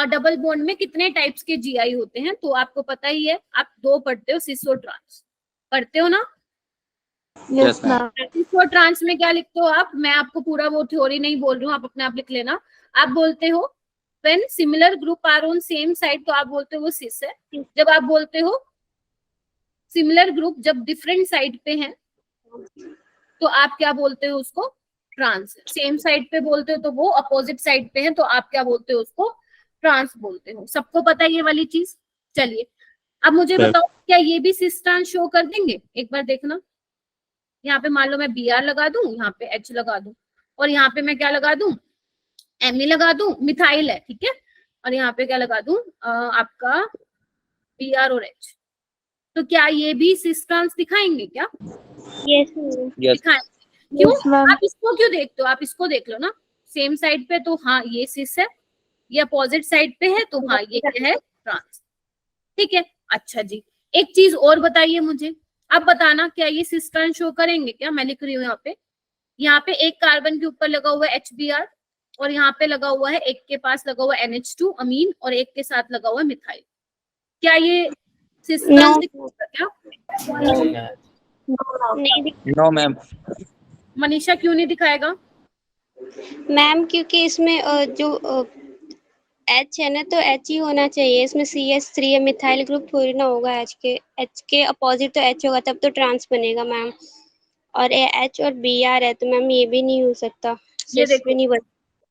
डबल बॉन्ड में कितने टाइप्स के GI होते हैं। तो आपको पता ही है, आप 2 पढ़ते हो, सिस और ट्रांस पढ़ते हो ना? Yes ma'am. सिस और ट्रांस में क्या लिखते हो आप? मैं आपको पूरा वो थ्योरी नहीं बोल रही हूँ, आप अपने आप लिख लेना। आप बोलते हो when similar group are on same side, तो आप बोलते हो वो सिस है। जब आप बोलते हो सिमिलर ग्रुप जब डिफरेंट साइड पे हैं, तो आप क्या बोलते हो? उसको ट्रांस। सेम साइड पे बोलते हो तो वो अपोजिट साइड पे है, तो आप क्या बोलते हो? उसको ट्रांस बोलते हो। सबको पता है ये वाली चीज? चलिए अब मुझे बताओ, क्या ये भी सिस ट्रांस शो कर देंगे? एक बार देखना, यहाँ पे मान लो मैं Br लगा दूं, यहाँ पे H लगा दूं, और यहाँ पे मैं क्या लगा दूं? Me लगा दूं, मिथाइल है, ठीक है, और यहाँ पे क्या लगा दूं? आपका Br और H। तो क्या ये भी सिस ट्रांस दिखाएंगे क्या? यस दिखाएंगे। क्यों? आप इसको क्यों देखते हो? आप इसको देख लो ना, सेम साइड पे, तो हाँ ये सिस है, ये अपोजिट साइड पे है, तो हाँ ये क्या है? ट्रांस। ठीक है, अच्छा जी, एक चीज और बताइए मुझे, अब बताना क्या ये सिस ट्रांस शो करेंगे क्या? मैं लिख रही हूँ यहाँ पे एक कार्बन के ऊपर लगा हुआ है HBr और यहाँ पे लगा हुआ है, एक के पास लगा हुआ है NH2 अमीन और एक के साथ लगा हुआ है मिथाइल। क्या ये सिस ट्रांस दिखेगा क्या? नहीं नो मैम। मनीषा क्यों नहीं दिखाएगा? मैम, क्योंकि इसमें जो H है ना, तो H ही होना चाहिए। इसमें CH3 है, मिथाइल ग्रुप थोड़ी ना होगा। H के अपोजिट तो H होगा, तब तो ट्रांस बनेगा मैम। और ये H और Br है, तो मैम ये भी नहीं हो सकता। ये सिस भी नहीं बन।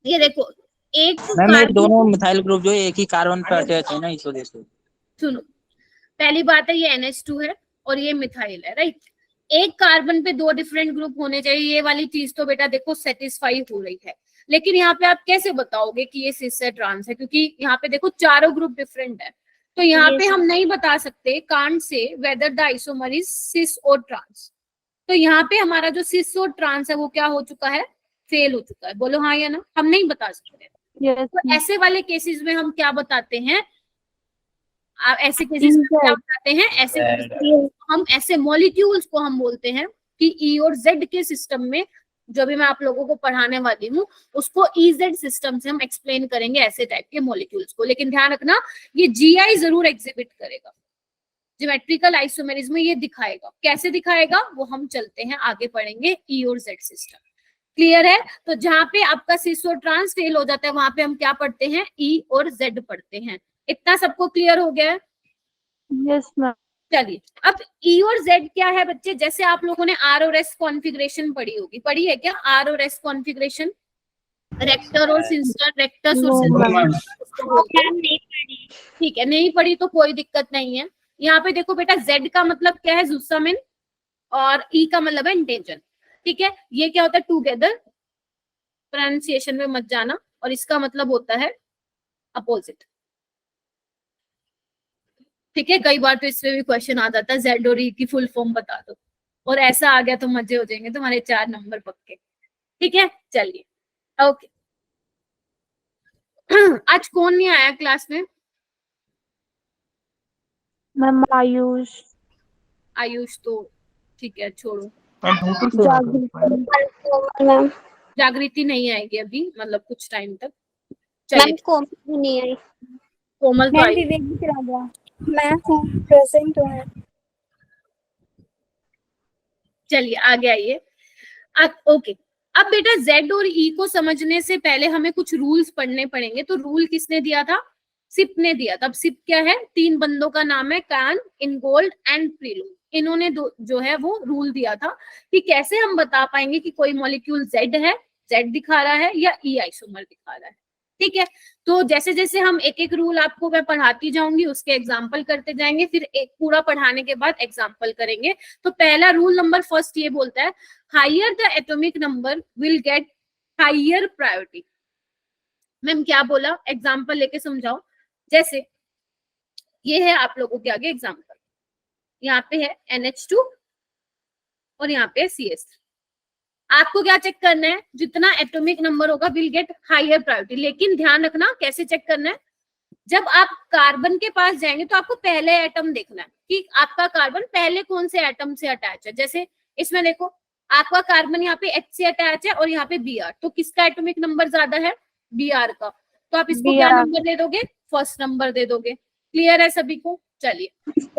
ये देखो एक मैम ये कार्बन, दोनों मिथाइल ग्रुप जो है एक ही कार्बन पर अटैच है ना, इस वजह से। सुनो पहली बात है ये NH2 है और ये मिथाइल है, राइट। एक कार्बन पे दो डिफरेंट ग्रुप होने चाहिए, ये वाली चीज तो बेटा देखो सेटिस्फाई हो रही है। लेकिन यहाँ पे आप कैसे बताओगे कि ये सिस है ट्रांस है? क्योंकि यहाँ पे देखो चारों ग्रुप डिफरेंट है, तो यहाँ पे हम नहीं बता सकते, can't say whether the isomer is सिस और ट्रांस। तो यहाँ पे हमारा जो सिस और ट्रांस है वो क्या हो चुका है? फेल हो चुका है। बोलो हाँ या ना? हम नहीं बता सकते। तो ऐसे वाले केसेस में हम क्या बताते हैं? ऐसे केसेस में क्या बताते हैं? ऐसे हम ऐसे मॉलिक्यूल्स को हम बोलते हैं कि ई और जेड के सिस्टम में, जो भी मैं आप लोगों को पढ़ाने वाली हूँ उसको EZ सिस्टम से हम एक्सप्लेन करेंगे ऐसे टाइप के मॉलिक्यूल्स को। लेकिन ध्यान रखना ये GI जरूर एग्जिबिट करेगा, ज्योमेट्रिकल आइसोमेरिज्म में ये दिखाएगा। कैसे दिखाएगा वो हम चलते हैं आगे पढ़ेंगे, E और Z सिस्टम। क्लियर है? तो जहां पे आपका सिस और ट्रांस फेल हो जाता है वहां पे हम क्या पढ़ते हैं? E और Z पढ़ते हैं। इतना सबको क्लियर हो गया है? Yes ma'am. चलिए अब E और Z क्या है बच्चे? जैसे आप लोगों ने R और S कॉन्फ़िगरेशन पढ़ी होगी, पढ़ी है क्या R और S कॉन्फ़िगरेशन? रेक्टर और सिस्टर, रेक्टस और सिस्टर। ठीक है, नहीं पढ़ी तो कोई दिक्कत नहीं है। यहाँ पे देखो बेटा Z का मतलब क्या है? जुस्सामिन, और E का मतलब है इंटेंजन। ठीक है, ये क्या होता है? टुगेदर, प्रोनाउंसिएशन में मत जाना। और इसका मतलब होता है अपोजिट। ठीक है, कई बार तो इसमें भी क्वेश्चन आ जाता है Z और E की फुल फॉर्म बता दो, और ऐसा आ गया तो मजे हो जाएंगे तुम्हारे 4 नंबर पक्के। ठीक है, चलिए ओके। आज कौन नहीं आया क्लास में? मैम आयुष, आयुष तो ठीक है, छोड़ो। मैम जागृति नहीं आएगी अभी, मतलब कुछ टाइम तक। चलिए, कोमल भी नहीं आई। कोमल तो आई। विवेक भी चला गया। मैं हूँ, प्रेजेंट हूँ। चलिए आगे आइए। ओके, अब बेटा Z और E को समझने से पहले हमें कुछ रूल्स पढ़ने पड़ेंगे। तो रूल किसने दिया था? सिप ने दिया था। अब सिप क्या है? 3 बंदों का नाम है, कान, इनगोल्ड एंड प्रीलोड। इन्होंने जो है वो रूल दिया था कि कैसे हम बता पाएंगे कि कोई मॉलिक्यूल Z है, Z दिखा रहा है, या E आइसोमर दिखा रहा है। ठीक है, तो जैसे जैसे हम एक एक रूल आपको मैं पढ़ाती जाऊंगी, उसके एग्जाम्पल करते जाएंगे, फिर एक पूरा पढ़ाने के बाद एग्जाम्पल करेंगे। तो पहला रूल नंबर फर्स्ट ये बोलता है, higher the atomic number will get higher priority. Ma'am क्या बोला? एग्जाम्पल लेके समझाओ। जैसे ये है आप लोगों के आगे एग्जाम्पल, यहाँ पे है NH2 और यहाँ पे CH3। आपको क्या चेक करना है? जितना एटॉमिक नंबर होगा विल गेट हायर प्रायोरिटी। लेकिन ध्यान रखना कैसे चेक करना है? जब आप कार्बन के पास जाएंगे तो आपको पहले एटम देखना है कि आपका कार्बन पहले कौन से एटम से अटैच है। जैसे इसमें देखो आपका कार्बन यहाँ पे H से अटैच है और यहाँ पे Br, तो किसका एटॉमिक नंबर ज्यादा है? Br का। तो आप इसको क्या नंबर दे दोगे? फर्स्ट नंबर दे दोगे। क्लियर है सभी को? चलिए,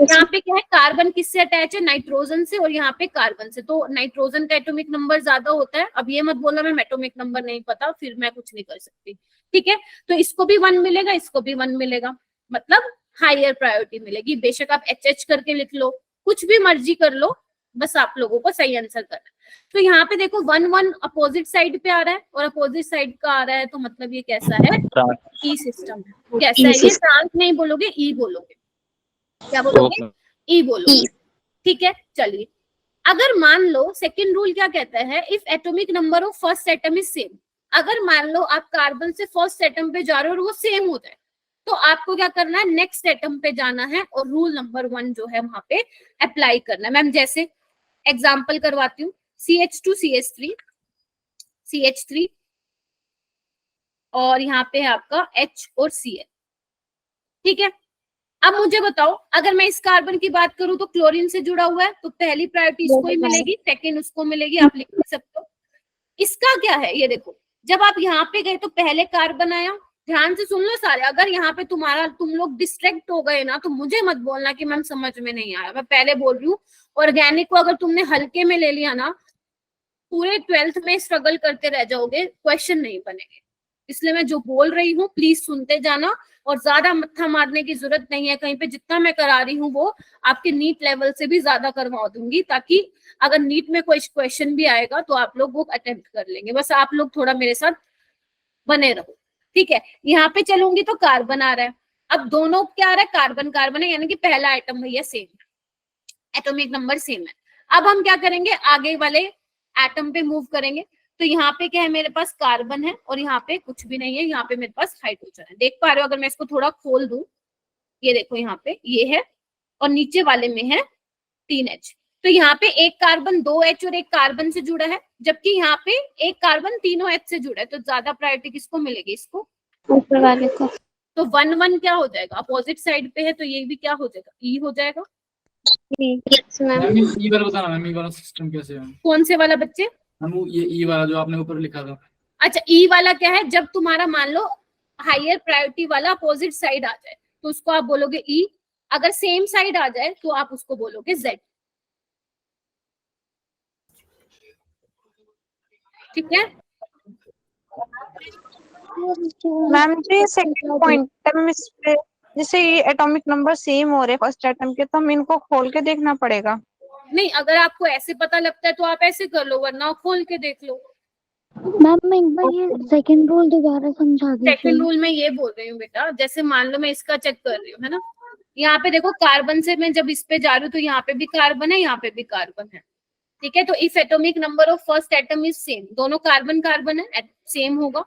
यहाँ पे क्या है? कार्बन किससे अटैच है? नाइट्रोजन से, और यहाँ पे कार्बन से। तो नाइट्रोजन का एटॉमिक नंबर ज्यादा होता है। अब ये मत बोलना मैं एटॉमिक नंबर नहीं पता, फिर मैं कुछ नहीं कर सकती। ठीक है, तो इसको भी 1 मिलेगा, इसको भी 1 मिलेगा, मतलब हायर प्रायोरिटी मिलेगी। बेशक आप HH करके लिख लो, कुछ भी मर्जी कर लो, बस आप लोगों को सही आंसर करना है। तो यहाँ पे देखो 1 1 अपोजिट साइड पे आ रहा है और अपोजिट साइड का आ रहा है, तो मतलब ये कैसा है? E सिस्टम है। कैसा है ये? ट्रांस नहीं बोलोगे, E बोलोगे। क्या बोलोगे? E बोलोगे। ठीक है, चलिए अगर मान लो सेकंड रूल क्या कहता है? If atomic number of first atom is same. अगर मान लो आप कार्बन से फर्स्ट एटम पे जा रहे हो और वो सेम हो जाए, तो आपको क्या करना है? नेक्स्ट एटम पे जाना है और रूल नंबर 1 जो है वहां पे अप्लाई करना है। मैम जैसे एग्जांपल करवाती हूँ, CH2 CH3 CH3 और यहाँ पे है आपका H और Cl। ठीक है, अब मुझे बताओ, अगर मैं इस कार्बन की बात करूं तो क्लोरीन से जुड़ा हुआ है, तो पहली प्रायोरिटी इसको ही मिलेगी, सेकंड उसको मिलेगी, आप लिख सकते हो। इसका क्या है, ये देखो, जब आप यहाँ पे गए तो पहले कार्बन आया। ध्यान से सुन लो सारे, अगर यहाँ पे तुम लोग डिस्ट्रैक्ट हो गए ना तो मुझे मत बोलना कि मैम समझ में नहीं आया। मैं पहले बोल रही हूँ, ऑर्गेनिक को अगर तुमने हल्के में ले लिया ना, पूरे 12th में स्ट्रगल करते रह जाओगे, क्वेश्चन नहीं बनेंगे। इसलिए मैं जो बोल रही हूँ प्लीज सुनते जाना, और ज्यादा मत्था मारने की जरूरत नहीं है कहीं पे। जितना मैं करा रही हूँ वो आपके नीट लेवल से भी ज्यादा करवा दूंगी, ताकि अगर नीट में कोई क्वेश्चन भी आएगा तो आप लोग वो अटेम्प्ट कर लेंगे। बस आप लोग थोड़ा मेरे साथ बने रहो, ठीक है। यहाँ पे चलूंगी तो कार्बन आ रहा है। अब दोनों क्या आ रहा है, कार्बन कार्बन है, यानी कि पहला आइटम भैया सेम, एटॉमिक नंबर सेम है। अब हम क्या करेंगे, आगे वाले एटम पे मूव करेंगे। तो यहाँ पे क्या है, मेरे पास कार्बन है और यहाँ पे कुछ भी नहीं है, यहाँ पे मेरे पास हाइड्रोजन है। देख पा रहे हो, अगर मैं इसको थोड़ा खोल दूं, ये देखो यहाँ पे ये है, और नीचे वाले में है 3H। तो यहाँ पे एक कार्बन 2H और एक कार्बन से जुड़ा है, जबकि यहाँ पे एक कार्बन तीनों H से जुड़ा है। तो ज्यादा प्रायोरिटी किसको मिलेगी, इसको, ऊपर वाले को। तो 1-1 क्या हो जाएगा, अपोजिट साइड पे है, तो ये भी क्या हो जाएगा, ई हो जाएगा। Yes ma'am. मैम ये वाला बताना, मैम ये वाला सिस्टम कैसे है? कौन से वाला बच्चे? मैम वो ये ई वाला जो आपने ऊपर लिखा था। अच्छा, ई वाला क्या है, जब तुम्हारा मान लो हायर प्रायोरिटी वाला अपोजिट साइड आ जाए तो उसको आप बोलोगे ई, अगर सेम साइड आ जाए तो आप उसको बोलोगे जेड। ठीक है मैम जी सेकंड पॉइंट में इस पे जैसे ये एटॉमिक नंबर सेम हो रहे फर्स्ट एटम के, तो हम इनको खोल के देखना पड़ेगा। नहीं, अगर आपको ऐसे पता लगता है तो आप ऐसे कर लो, वरना खोल के देख लो। मैम एक बार ये सेकंड रूल दोबारा समझा दीजिए। सेकंड रूल में ये बोल रही हूँ बेटा, जैसे मान लो मैं इसका चेक कर रही हूँ, है ना, यहाँ पे देखो कार्बन से मैं जब इस पे जा रही हूँ तो यहाँ पे भी कार्बन है, यहाँ पे भी कार्बन है, ठीक है। तो if atomic number of first atom is same, दोनों कार्बन कार्बन है, सेम होगा,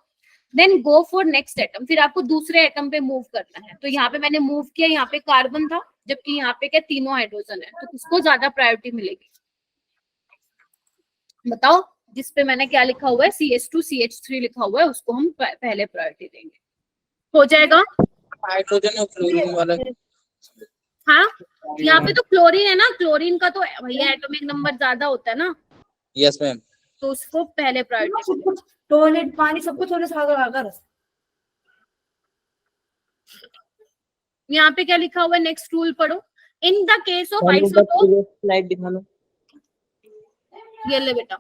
then go for next atom. फिर आपको दूसरे एटम पे मूव करना है। तो यहाँ पे मैंने मूव किया, यहाँ पे कार्बन था, जबकि यहाँ पे क्या तीनों हाइड्रोजन है, तो किसको ज्यादा प्रायोरिटी मिलेगी बताओ। जिसपे मैंने क्या लिखा हुआ है, CH2 CH3 लिखा हुआ है, उसको हम पहले प्रायोरिटी देंगे। हो जाएगा। हाइड्रोजन और क्लोरीन वाला। हाँ, यहाँ पे तो क्लोरीन है ना, क्लोरीन का तो भैया एटॉमिक नंबर ज्यादा होता है ना, यस मैम। तो उसको पहले प्रायोरिटी। टॉयलेट पानी सबको थोड़े सागर। यहाँ पे क्या लिखा हुआ है, नेक्स्ट रूल पढ़ो। In the case of isotope, slide दिखा लो। ये ले बेटा।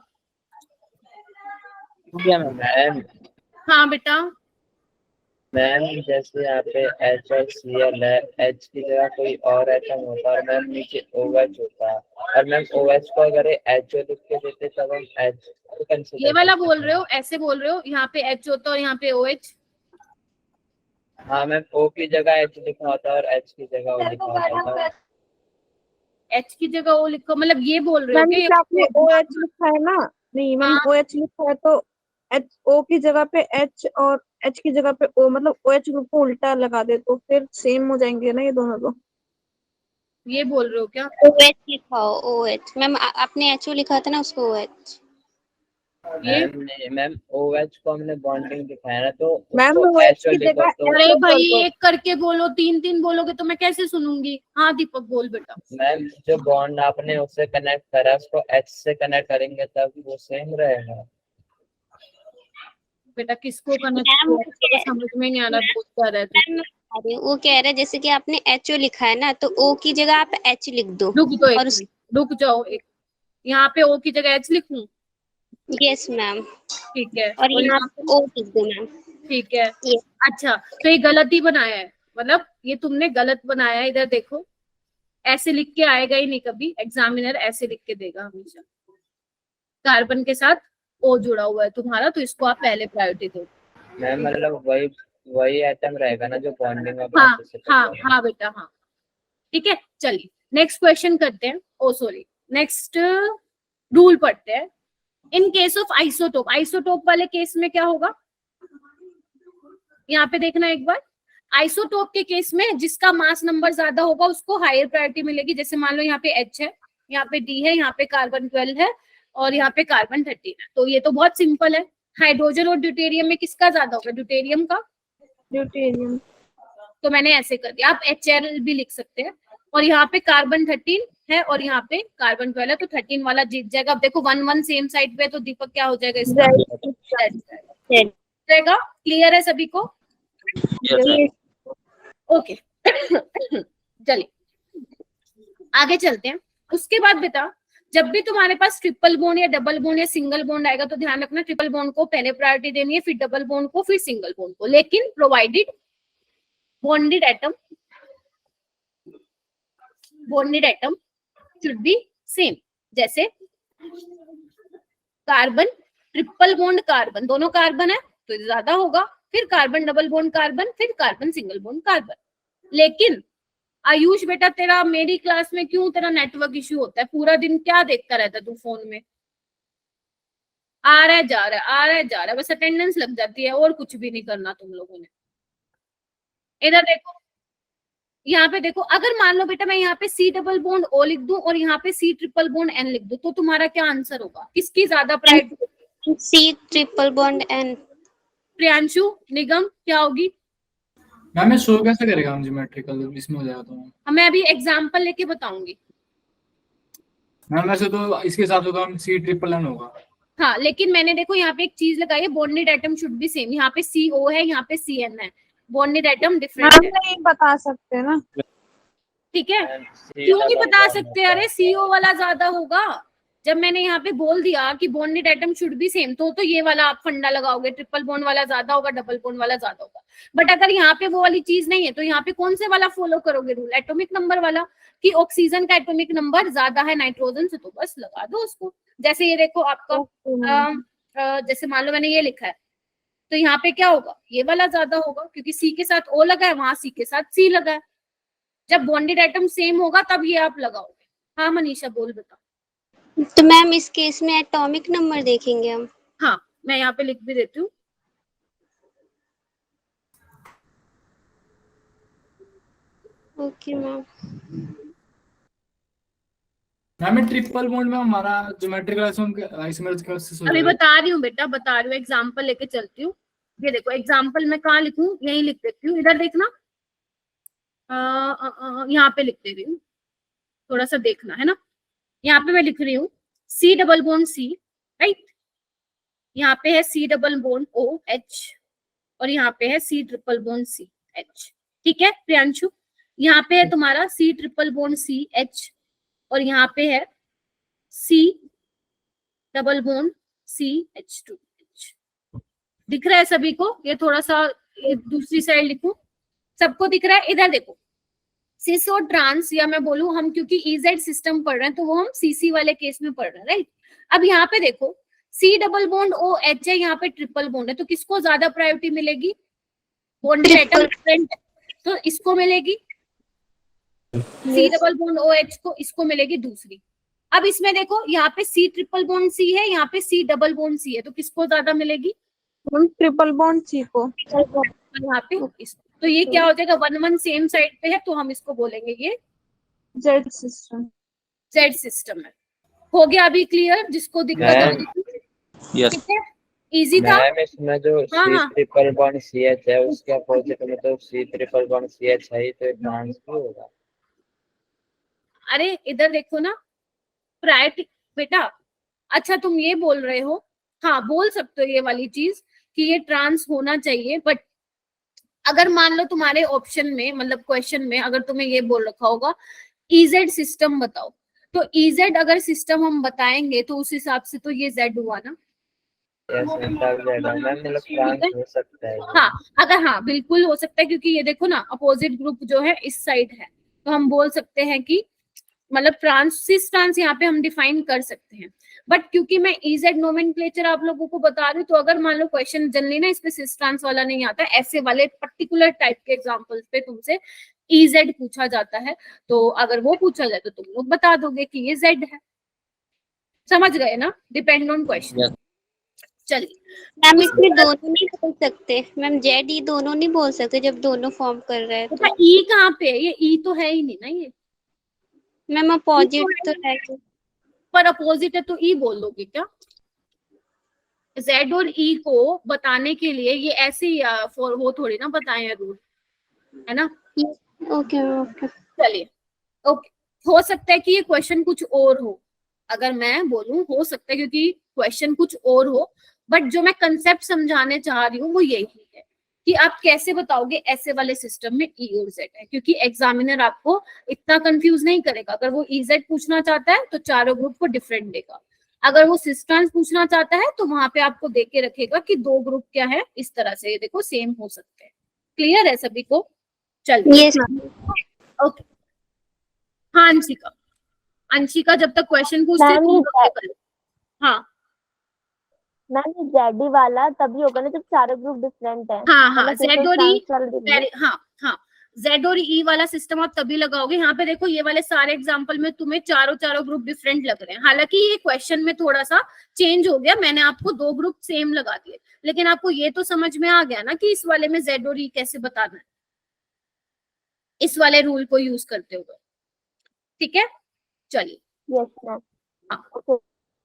मैम हाँ बेटा। मैम जैसे यहाँ पे H और Cl है, H की जगह कोई और एटम होता है और मैम नीचे OH होता है, और मैम OH को अगर HO लिख के देते तब हम H को कंसीडर। ये वाला बोल रहे हो, ऐसे बोल रहे हो, यहाँ पे H होता है और यहाँ पे OH। हाँ मैम, O की जगह H लिखा होता है और H की जगह O लिखा होता है। H की जगह O लिखो, मतलब ये बोल रहे हो कि आपने OH लिखा है ना? नहीं मैम, OH लिखा है तो O की जगह पे H और H की जगह पे O, मतलब OH ग्रुप को उल्टा लगा दे तो फिर सेम हो जाएंगे ना ये दोनों। तो ये बोल रहे हो क्या? OH लिखाओ, OH। मैम आपने HO लिखा था ना, उसको OH। मैम OH को हमने बॉन्डिंग दिखाया ना, तो मैम OH की जगह अरे भाई एक करके बोलो, 3-3 बोलोगे तो मैं कैसे सुनूंगी। हाँ दीपक बोल बेटा। मैम जो बॉन्ड आपने उससे कनेक्ट करा उसको H से कनेक्ट करेंगे तब वो सेम रहेगा। बेटा किसको कनेक्ट समझ में नहीं आ रहा, बोल क्या रहा है। अरे वो कह रहे हैं जैसे कि आपने HO लिखा है ना, तो O की जगह आप H लिख दो। रुक जाओ एक, यहाँ पे O की जगह H लिखूं? Yes ma'am. ठीक है, और यहाँ पे O लिख दो मैम। ठीक है। अच्छा, तो ये गलत ही बनाया है, मतलब ये तुमने गलत बनाया है। इधर देखो, ऐसे लिख के आएगा ही नहीं कभी, एग्जामिनर ऐसे लिख के देगा हमेशा। कार्बन के साथ O जुड़ा हुआ है तुम्हारा, तो इसको आप पहले प्रायोरिटी दो। मैम मतलब वही एटम रहेगा ना जो बॉन्डिंग में। हाँ बेटा, हाँ ठीक है। चलिए नेक्स्ट क्वेश्चन करते हैं, नेक्स्ट रूल पढ़ते हैं। In case of isotope, isotope वाले केस में क्या होगा, यहाँ पे देखना एक बार। आइसोटोप के केस में जिसका मास नंबर ज्यादा होगा उसको हायर प्रायोरिटी मिलेगी। जैसे मान लो यहाँ पे H है, यहाँ पे D है, यहाँ पे कार्बन 12 है और यहाँ पे कार्बन 13 है। तो ये तो बहुत सिंपल है। हाइड्रोजन और ड्यूटेरियम में किसका ज्यादा होगा, ड्यूटेरियम का। ड्यूटेरियम। तो मैंने ऐसे कर दिया। आप HL भी लिख सकते हैं, और यहाँ पे कार्बन 13 है और यहाँ पे कार्बन 12 है, तो 13 वाला जीत जाएगा। अब देखो 1 1 सेम साइड पे, तो दीपक क्या हो जाएगा इसका? Z जाएगा। क्लियर है सभी को? ओके चलिए आगे चलते हैं। उसके बाद बेटा, जब भी तुम्हारे पास ट्रिपल बॉन्ड या डबल बॉन्ड या सिंगल बॉन्ड आएगा तो ध्यान रखना ट्रिपल बॉन्ड को पहले प्रायोरिटी देनी है, फिर डबल बॉन्ड को, फिर सिंगल बॉन्ड को, लेकिन provided bonded atom should B same. जैसे कार्बन ट्रिपल बॉन्ड कार्बन, दोनों कार्बन है तो ज्यादा होगा, फिर कार्बन डबल बॉन्ड कार्बन, फिर कार्बन सिंगल बॉन्ड कार्बन। लेकिन आयुष बेटा तेरा मेरी क्लास में क्यों तेरा नेटवर्क इश्यू होता है? पूरा दिन क्या देखता रहता है तू फोन में? आ रहा है जा रहा है, आ रहा है जा रहा है, बस अटेंडेंस लग जाती है, और कुछ भी नहीं करना तुम लोगों ने। इधर देखो, यहाँ पे देखो, अगर मान लो बेटा मैं यहाँ पे C डबल बॉन्ड O लिख दूं और यहाँ पे C ट्रिपल बॉन्ड N लिख दूं, तो तुम्हारा क्या आंसर होगा? किसकी ज्यादा priority? C triple bond N। Priyanshu, Nigam, क्या होगी? मैम मैं शो कैसे करेगा हम ज्योमेट्रिकल इसमें हो जाएगा तो? मैं अभी एग्जांपल लेके बताऊंगी। मैम वैसे तो इसके हिसाब से तो हम C ट्रिपल N होगा। हाँ, लेकिन मैंने देखो यहाँ पे एक चीज लगाई है, bonded atom should B same. यहाँ पे CO है, यहाँ पे CN है, बॉन्डेड एटम डिफरेंट है। नहीं बता सकते ना, ठीक है, क्यों नहीं बता सकते? अरे CO वाला ज्यादा होगा। जब मैंने यहाँ पे बोल दिया कि bonded atom should B same, तो ये वाला आप फंडा लगाओगे, ट्रिपल बॉन्ड वाला ज्यादा होगा, डबल बॉन्ड वाला ज्यादा होगा। बट अगर यहाँ पे वो वाली चीज नहीं है, तो यहाँ पे कौन से वाला फॉलो करोगे रूल? एटॉमिक नंबर वाला, कि ऑक्सीजन का एटॉमिक नंबर ज्यादा है नाइट्रोजन से, तो बस लगा दो उसको। जैसे ये देखो आपका जैसे मान लो मैंने ये लिखा है, तो यहाँ पे क्या होगा? ये वाला ज्यादा होगा, क्योंकि C के साथ O लगा है, वहां C के साथ C लगा है। जब बॉन्डेड एटम सेम होगा तब ये आप लगाओगे। हाँ मनीषा बोल, बता। तो मैम इस केस में एटॉमिक नंबर देखेंगे हम? हाँ, मैं यहाँ पे लिख भी देती हूँ। Okay ma'am. Ma'am triple bond में हमारा ज्योमेट्रिकल आइसोमेरिक से अभी बता रही हूँ बेटा, बता रही हूँ, एग्जाम्पल लेके चलती हूँ। ये देखो एग्जाम्पल मैं कहाँ लिखूँ? यही लिख देती हूँ, इधर देखना, यहाँ पे लिख दे रही हूँ, थोड़ा सा देखना है ना। यहाँ पे मैं लिख रही हूँ C double bond C, right, यहाँ पे है C डबल बॉन्ड OH, और यहाँ पे है C ट्रिपल बॉन्ड CH। ठीक है प्रियांशु, यहाँ पे है तुम्हारा C ट्रिपल बॉन्ड CH, और यहाँ पे है C डबल बॉन्ड CH2H। दिख रहा है सभी को? ये थोड़ा सा दूसरी साइड लिखूं, सबको दिख रहा है? इधर देखो, सिस और ट्रांस, या मैं बोलूं हम क्योंकि EZ सिस्टम पढ़ रहे हैं तो वो हम CC वाले केस में पढ़ रहे हैं, राइट। अब यहाँ पे देखो C डबल बॉन्ड OH है, यहाँ पे ट्रिपल बॉन्ड है, तो किसको ज्यादा प्रायोरिटी मिलेगी? बॉन्डेड एटम डिफरेंट, तो इसको मिलेगी C डबल बॉन्ड OH को, इसको मिलेगी दूसरी। अब इसमें देखो यहाँ पे C ट्रिपल बॉन्ड C है, यहाँ पे C डबल बॉन्ड C है, तो किसको ज्यादा मिलेगी? ट्रिपल बॉन्ड C को, यहाँ पे इसको। तो ये क्या हो जाएगा? 1 1 सेम साइड पे है, तो हम इसको बोलेंगे ये Z सिस्टम। Z सिस्टम है। हो गया अभी क्लियर? जिसको दिक्कत होगी, यस ठीक है, इजी था। मैम इसमें जो C ट्रिपल बॉन्ड CH है उसके अपोजिट में तो C ट्रिपल बॉन्ड CH है, तो ट्रांस भी होगा। अरे इधर देखो ना, प्रायोरिटी बेटा। अच्छा तुम ये बोल रहे हो, हाँ बोल सकते हो ये वाली चीज कि ये ट्रांस होना चाहिए, बट अगर मान लो तुम्हारे ऑप्शन में, मतलब क्वेश्चन में अगर तुम्हें ये बोल रखा होगा EZ सिस्टम बताओ, तो EZ अगर सिस्टम हम बताएंगे तो उस हिसाब से तो ये Z हुआ ना। हो सकता है। हाँ, अगर हाँ बिल्कुल हो सकता है, क्योंकि ये देखो ना अपोजिट ग्रुप जो है इस साइड है, तो हम बोल सकते हैं कि मतलब ट्रांस, सिस ट्रांस यहाँ पे हम डिफाइन कर सकते हैं। बट क्योंकि मैं EZ नोमेनक्लेचर आप लोगों को बता रही हूँ, तो अगर मान लो क्वेश्चन जनरली ना इस पे सिस ट्रांस वाला नहीं आता, ऐसे वाले पर्टिकुलर टाइप के एग्जांपल्स पे तुमसे EZ पूछा जाता है, तो अगर वो पूछा जाए तो तुम लोग बता दोगे कि ये Z है। समझ गए ना? Depend on question. चलिए मैम इसमें दोनों नहीं बोल सकते, मैम Z E दोनों नहीं बोल सकते जब दोनों फॉर्म कर रहे हैं तो। E कहाँ पे है? ये E तो है ही नहीं ना, ये मैम अपोजिट तो है, पर अपोजिट है तो E बोल दोगे क्या? Z और E को बताने के लिए ये ऐसे ही वो थोड़ी ना बताए हैं रूल। है ना। Okay okay. चलिए ओके, हो सकता है कि ये क्वेश्चन कुछ और हो, अगर मैं बोलूं हो सकता है क्योंकि क्वेश्चन कुछ और हो, बट जो मैं कंसेप्ट समझाने चाह रही हूँ वो यही है कि आप कैसे बताओगे ऐसे वाले सिस्टम में ई और जेड है, क्योंकि एग्जामिनर आपको इतना कंफ्यूज नहीं करेगा। अगर वो ई जेड पूछना चाहता है तो चारों ग्रुप को डिफरेंट देगा, अगर वो सिस्टर्स पूछना चाहता है तो वहां पे आपको देख के रखेगा कि दो ग्रुप क्या है, इस तरह से ये देखो सेम हो सकते हैं। क्लियर है सभी को? चलिए यस ओके। हाँ अंशिका, अंशिका जब तक क्वेश्चन पूछते हैं मैम तुम ये लोग ये करो। हाँ मैम ये जेडी वाला तभी होगा ना जब सारे ग्रुप डिफरेंट है। हाँ जेड और ई, ई। हाँ जेड और ई वाला सिस्टम आप तभी लगाओगे। यहाँ पे देखो ये वाले सारे एग्जांपल में तुम्हें चारों ग्रुप डिफरेंट लग रहे हैं, हालांकि ये क्वेश्चन में थोड़ा सा चेंज हो गया, मैंने आपको दो ग्रुप सेम लगा दिए, लेकिन आपको ये तो समझ में आ गया ना कि इस वाले में जेड और ई कैसे बताना है, इस वाले रूल को यूज करते हुए। ठीक है चलिए यस मैम।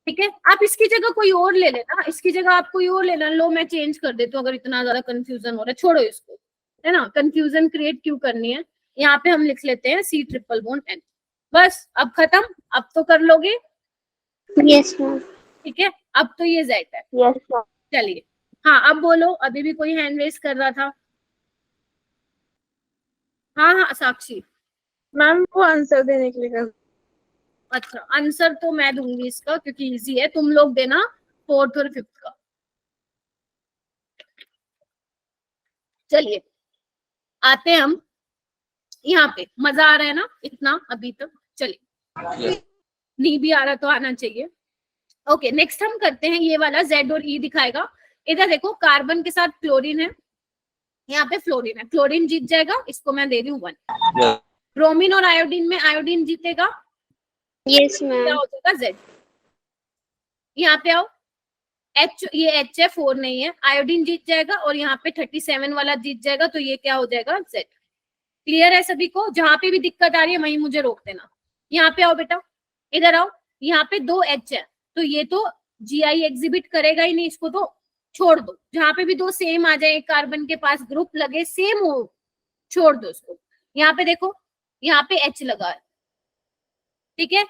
ठीक है, आप इसकी जगह कोई और ले लेना, इसकी जगह आप कोई और लेना। लो मैं चेंज कर देती हूँ, अगर इतना ज्यादा कंफ्यूजन हो रहा है छोड़ो इसको, है ना, कंफ्यूजन क्रिएट क्यों करनी है। यहाँ पे हम लिख लेते हैं C ट्रिपल बॉन्ड N। बस अब खत्म, अब तो कर लोगे। Yes ma'am. ठीक है, अब तो ये Z है। Yes ma'am. चलिए हाँ अब बोलो, अभी भी कोई हैंड रेस कर रहा था। हाँ साक्षी। मैम वो आंसर देने के लिए कर। अच्छा आंसर तो मैं दूंगी इसका क्योंकि इजी है, तुम लोग देना 4th और 5th का। चलिए आते हैं हम यहाँ पे, मजा आ रहा है ना इतना अभी तक? चलिए नहीं भी आ रहा तो आना चाहिए। ओके नेक्स्ट हम करते हैं ये वाला Z और E दिखाएगा। इधर देखो कार्बन के साथ क्लोरीन है, यहाँ पे फ्लोरीन है, क्लोरीन जीत जाएगा, इसको मैं दे रही हूँ 1। ब्रोमीन और आयोडीन में आयोडीन जीतेगा, यस क्या मैम। हो जाएगा Z। यहाँ पे आओ H, ये H है 4 नहीं है, आयोडीन जीत जाएगा और यहाँ पे 37 वाला जीत जाएगा, तो ये क्या हो जाएगा Z। क्लियर है सभी को? जहां पे भी दिक्कत आ रही है वहीं मुझे रोक देना। यहाँ पे आओ बेटा, इधर आओ, यहाँ पे 2 H है तो ये तो GI एग्जिबिट करेगा ही नहीं, इसको तो छोड़ दो। जहां पे भी 2 सेम आ जाए, कार्बन के पास ग्रुप लगे सेम हो, छोड़ दो इसको। यहाँ पे देखो यहाँ पे H लगा है, ठीक है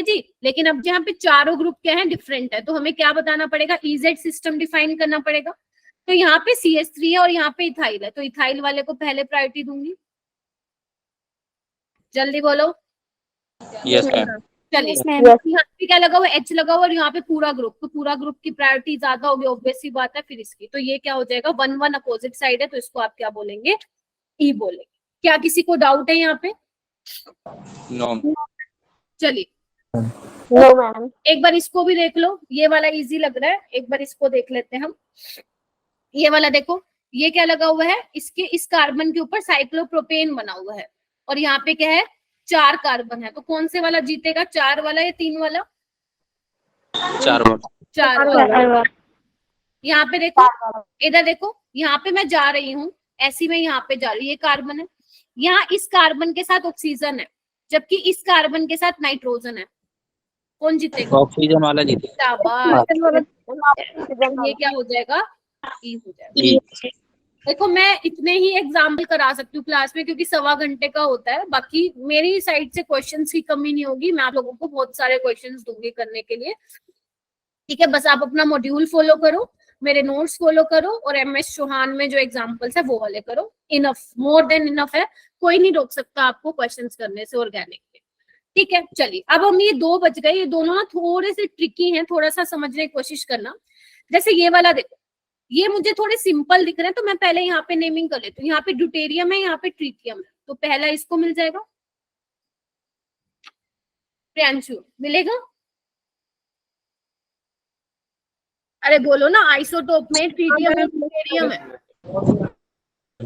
जी। लेकिन अब यहाँ पे चारों ग्रुप क्या है, डिफरेंट है, तो हमें क्या बताना पड़ेगा, EZ सिस्टम डिफाइन करना पड़ेगा। तो यहाँ पे CH3 है और यहाँ पे इथाइल है, तो इथाइल वाले को पहले प्रायोरिटी दूंगी। जल्दी बोलो। Yes ma'am. चलिए यहाँ पे क्या लगा हुआ, H लगा हुआ और यहाँ पे पूरा ग्रुप, तो पूरा ग्रुप की प्रायोरिटी ज्यादा होगी, ऑब्वियस सी बात है। फिर इसकी तो ये क्या हो जाएगा 1-1 अपोजिट साइड है, तो इसको आप क्या बोलेंगे, E बोलेंगे। क्या किसी को डाउट है यहाँ पे? नो। चलिए नो मैम। एक बार इसको भी देख लो, ये वाला इजी लग रहा है, एक बार इसको देख लेते हैं हम। ये वाला देखो, ये क्या लगा हुआ है, इसके इस कार्बन के ऊपर साइक्लोप्रोपेन बना हुआ है और यहाँ पे क्या है 4 कार्बन है, तो कौन से वाला जीतेगा, 4 वाला या 3 वाला? 4 वाला। यहाँ पे देखो, इधर देखो, यहाँ पे मैं जा रही हूँ ऐसी, मैं यहाँ पे जा रही हूँ, ये कार्बन है, यहाँ इस कार्बन के साथ ऑक्सीजन है, जबकि इस कार्बन के साथ नाइट्रोजन है, कौन जीतेगा? ऑक्सीजन वाला जीतेगा। ये क्या हो जाएगा, ई हो जाएगा। देखो मैं इतने ही एग्जाम्पल करा सकती हूँ क्लास में क्योंकि 1.25 घंटे का होता है, बाकी मेरी साइड से क्वेश्चंस की कमी नहीं होगी, मैं आप लोगों को बहुत सारे क्वेश्चंस दूंगी करने के लिए। ठीक है, बस आप अपना मॉड्यूल फॉलो करो, मेरे नोट्स फॉलो करो और MS चौहान में जो एग्जाम्पल्स है वो वाले करो। इनफ, मोर देन इनफ है, कोई नहीं रोक सकता आपको क्वेश्चंस करने से ऑर्गेनिक में। ठीक है चलिए, अब हम ये 2 बच गए, ये दोनों ना थोड़े से ट्रिकी हैं, थोड़ा सा समझने की कोशिश करना। जैसे ये वाला देखो, ये मुझे थोड़े सिंपल दिख रहे हैं, तो मैं पहले यहाँ पे नेमिंग कर लेती हूँ। यहाँ पे ड्यूटेरियम है, यहाँ पे ट्रीटियम है, तो पहला इसको मिल जाएगा, प्रियांशु मिलेगा। अरे बोलो ना, आइसोटोप में ट्रीटियम और ड्यूटेरियम है।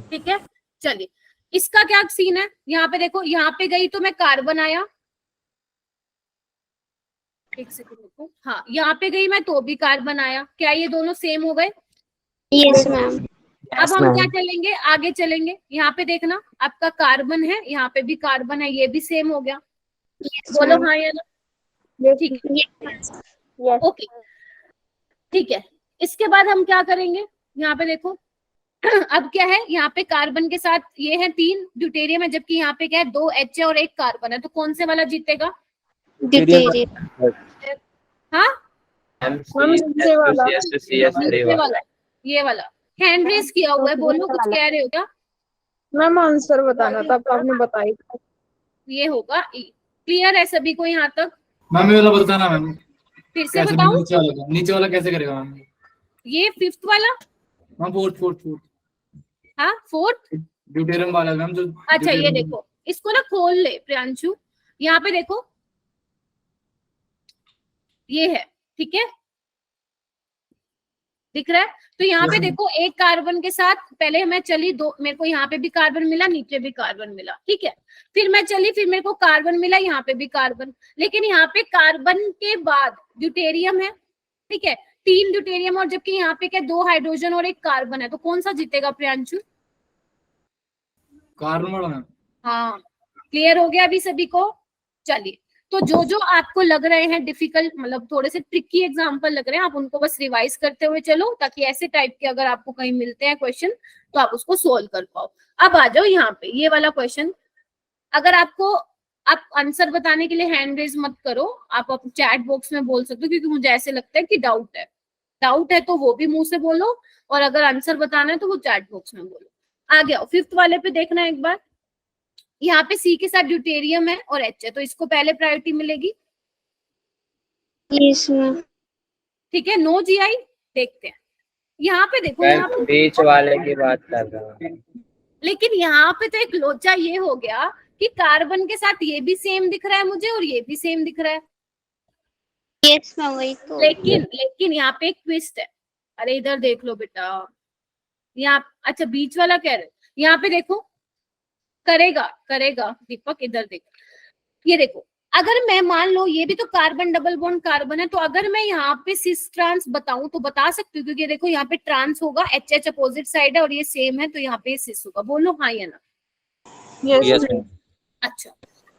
ठीक है चलिए, इसका क्या सीन है, यहाँ पे देखो, यहाँ पे गई तो मैं कार्बन आया, एक सेकंड रुको, हाँ यहाँ पे गई मैं तो भी कार्बन आया, क्या ये दोनों सेम हो गए? Yes ma'am. अब हम क्या चलेंगे, आगे चलेंगे, यहाँ पे देखना आपका कार्बन है, यहाँ पे भी कार्बन है, ये भी सेम हो गया। बोलो हाँ या ना? ठीक है ओके, ठीक है। इसके बाद हम क्या करेंगे, यहाँ पे देखो अब क्या है, यहाँ पे कार्बन के साथ ये है 3 ड्यूटेरियम है, जबकि यहाँ पे क्या है 2 H है और 1 कार्बन है, तो कौन से वाला जीतेगा? ड्यूटेरियम। हाँ नीचे वाला, ये वाला हैंड रेस किया हुआ है, बोलो कुछ कह रहे हो क्या? मैम आंसर बताना था, तो आपने बताई। ये होगा E। क्लियर है सभी को यहाँ तक? मैम ये वाला बताना मैम, फिर से कैसे बताऊं? नीचे वाला कैसे करेगा मैम? ये 5th वाला, मैम फोर्थ हाँ 4th ड्यूटेरियम वाला मैम जो। अच्छा ये देखो, इसको ना खोल ले प्रियांशु, यहाँ पे देखो ये है, ठीक है दिख रहा है? तो यहाँ पे देखो एक कार्बन के साथ पहले मैं चली, 2 मेरे को यहाँ पे भी कार्बन मिला, नीचे भी कार्बन मिला, ठीक है। फिर मैं चली, फिर मेरे को कार्बन मिला, यहाँ पे भी कार्बन, लेकिन यहाँ पे कार्बन के बाद ड्यूटेरियम है, ठीक है 3 ड्यूटेरियम, और जबकि यहाँ पे क्या 2 हाइड्रोजन और 1 कार्बन है, तो कौन सा जीतेगा प्रियांशु? कार्बन वाला मैम। हाँ क्लियर हो गया अभी सभी को? चलिए, तो जो जो आपको लग रहे हैं डिफिकल्ट, मतलब थोड़े से ट्रिकी एग्जांपल लग रहे हैं, आप उनको बस रिवाइज करते हुए चलो, ताकि ऐसे टाइप के अगर आपको कहीं मिलते हैं क्वेश्चन तो आप उसको सोल्व कर पाओ। अब आ जाओ यहाँ पे, ये वाला क्वेश्चन, अगर आपको, आप आंसर बताने के लिए हैंड रेज मत करो, आप चैट बॉक्स में बोल सकते हो, क्योंकि मुझे ऐसे लगता है कि डाउट है तो वो भी मुंह से बोलो, और अगर आंसर बताना है तो वो चैट बॉक्स में बोलो। आगे आओ, 5th वाले पे देखना एक बार, यहाँ पे C के साथ ड्यूटेरियम है और H है, तो इसको पहले प्रायोरिटी मिलेगी, यस मैम। ठीक है, नो GI। देखते हैं यहाँ पे, देखो यहाँ पे बीच वाले की बात कर रहा हूँ। लेकिन यहाँ पे तो एक लोचा ये हो गया कि कार्बन के साथ ये भी सेम दिख रहा है मुझे और ये भी सेम दिख रहा है, यस मैम वही तो। लेकिन यहाँ पे एक ट्विस्ट है। अरे इधर देख लो बेटा, यहाँ अच्छा बीच वाला कह रहे, यहाँ पे देखो करेगा दीपक, इधर देखो, ये देखो, अगर मैं मान लो ये भी तो कार्बन डबल बॉन्ड कार्बन है, तो अगर मैं यहाँ पे सिस ट्रांस बताऊं तो बता सकती हूँ, क्योंकि देखो यहाँ पे ट्रांस होगा, HH अपोजिट साइड है और ये सेम है, तो यहाँ पे सिस होगा। बोलो हाँ या ना? Yes ma'am. अच्छा,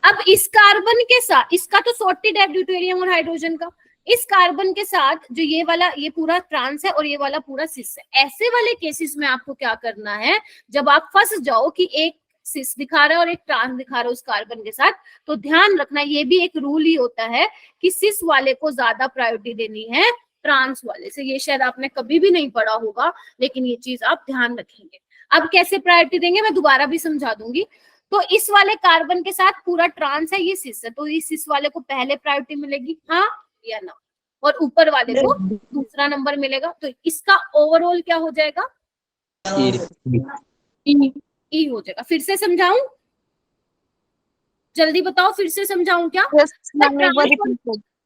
अब इस कार्बन के साथ, इसका तो सॉर्टेड है ड्यूटेरियम और हाइड्रोजन का, इस कार्बन के साथ जो ये वाला, ये पूरा ट्रांस है और ये वाला पूरा सिस है, ऐसे वाले केसेस में आपको क्या करना है, जब आप फंस जाओ कि एक सिस दिखा रहा है और एक ट्रांस दिखा रहा है उस कार्बन के साथ, तो ध्यान रखना, ये भी एक रूल ही होता है कि सिस वाले को ज्यादा प्रायोरिटी देनी है ट्रांस वाले से। ये शायद आपने कभी भी नहीं पढ़ा होगा, लेकिन ये चीज आप ध्यान रखेंगे। अब कैसे प्रायोरिटी देंगे मैं दोबारा भी समझा दूंगी। तो इस वाले कार्बन के साथ पूरा ट्रांस है, ये सिस है, तो इस सिस वाले को पहले प्रायोरिटी मिलेगी, हाँ या ना, और ऊपर वाले को दूसरा नंबर मिलेगा। तो इसका ओवरऑल क्या हो जाएगा? ई हो जाएगा। फिर से समझाऊं, जल्दी बताओ, फिर से समझाऊं क्या?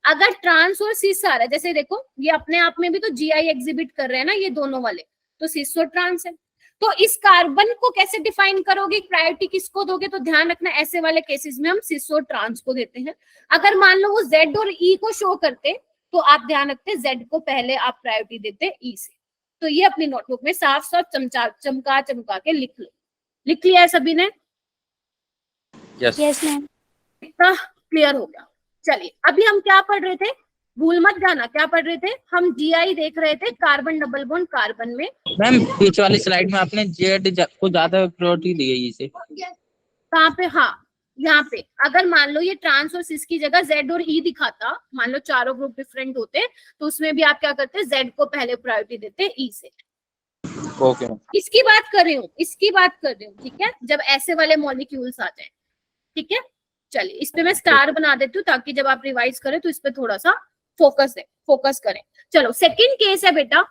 अगर ट्रांस और सिस आ रहा है, जैसे देखो ये अपने आप में भी तो GI एग्जिबिट कर रहे हैं ना ये दोनों वाले, तो सिस और ट्रांस है, तो इस कार्बन को कैसे डिफाइन करोगे, प्रायोरिटी किसको दोगे? तो ध्यान रखना, ऐसे वाले केसेस में हम सिस और ट्रांस को देते हैं। अगर मान लो वो Z और E को शो करते, तो आप ध्यान रखते Z को पहले आप प्रायोरिटी देते E से। तो ये अपनी नोटबुक में साफ साफ चमका के लिख लो। लिख लिया है सभी ने? Yes ma'am. इतना क्लियर हो गया। चलिए, अभी हम क्या पढ़ रहे थे, भूल मत जाना, क्या पढ़ रहे थे हम? GI देख रहे थे कार्बन डबल बॉन्ड कार्बन में। मैम बीच वाली स्लाइड में आपने जेड को ज्यादा प्रायोरिटी दी है इसे। कहाँ पे? हाँ यहाँ पे, अगर मान लो ये ट्रांस और सिस की जगह Z और E दिखाता, मान लो चारों ग्रुप डिफरेंट होते, तो उसमें भी आप क्या करते? Z को पहले प्रायोरिटी देते E से। ओके। इसकी बात कर रही हूँ, ठीक है, जब ऐसे वाले मॉलिक्यूल्स आ जाए, ठीक है। चलिए, इस पे मैं स्टार बना देती हूँ ताकि जब आप रिवाइज करें तो इस पे थोड़ा सा फोकस करें। चलो, सेकंड केस है बेटा,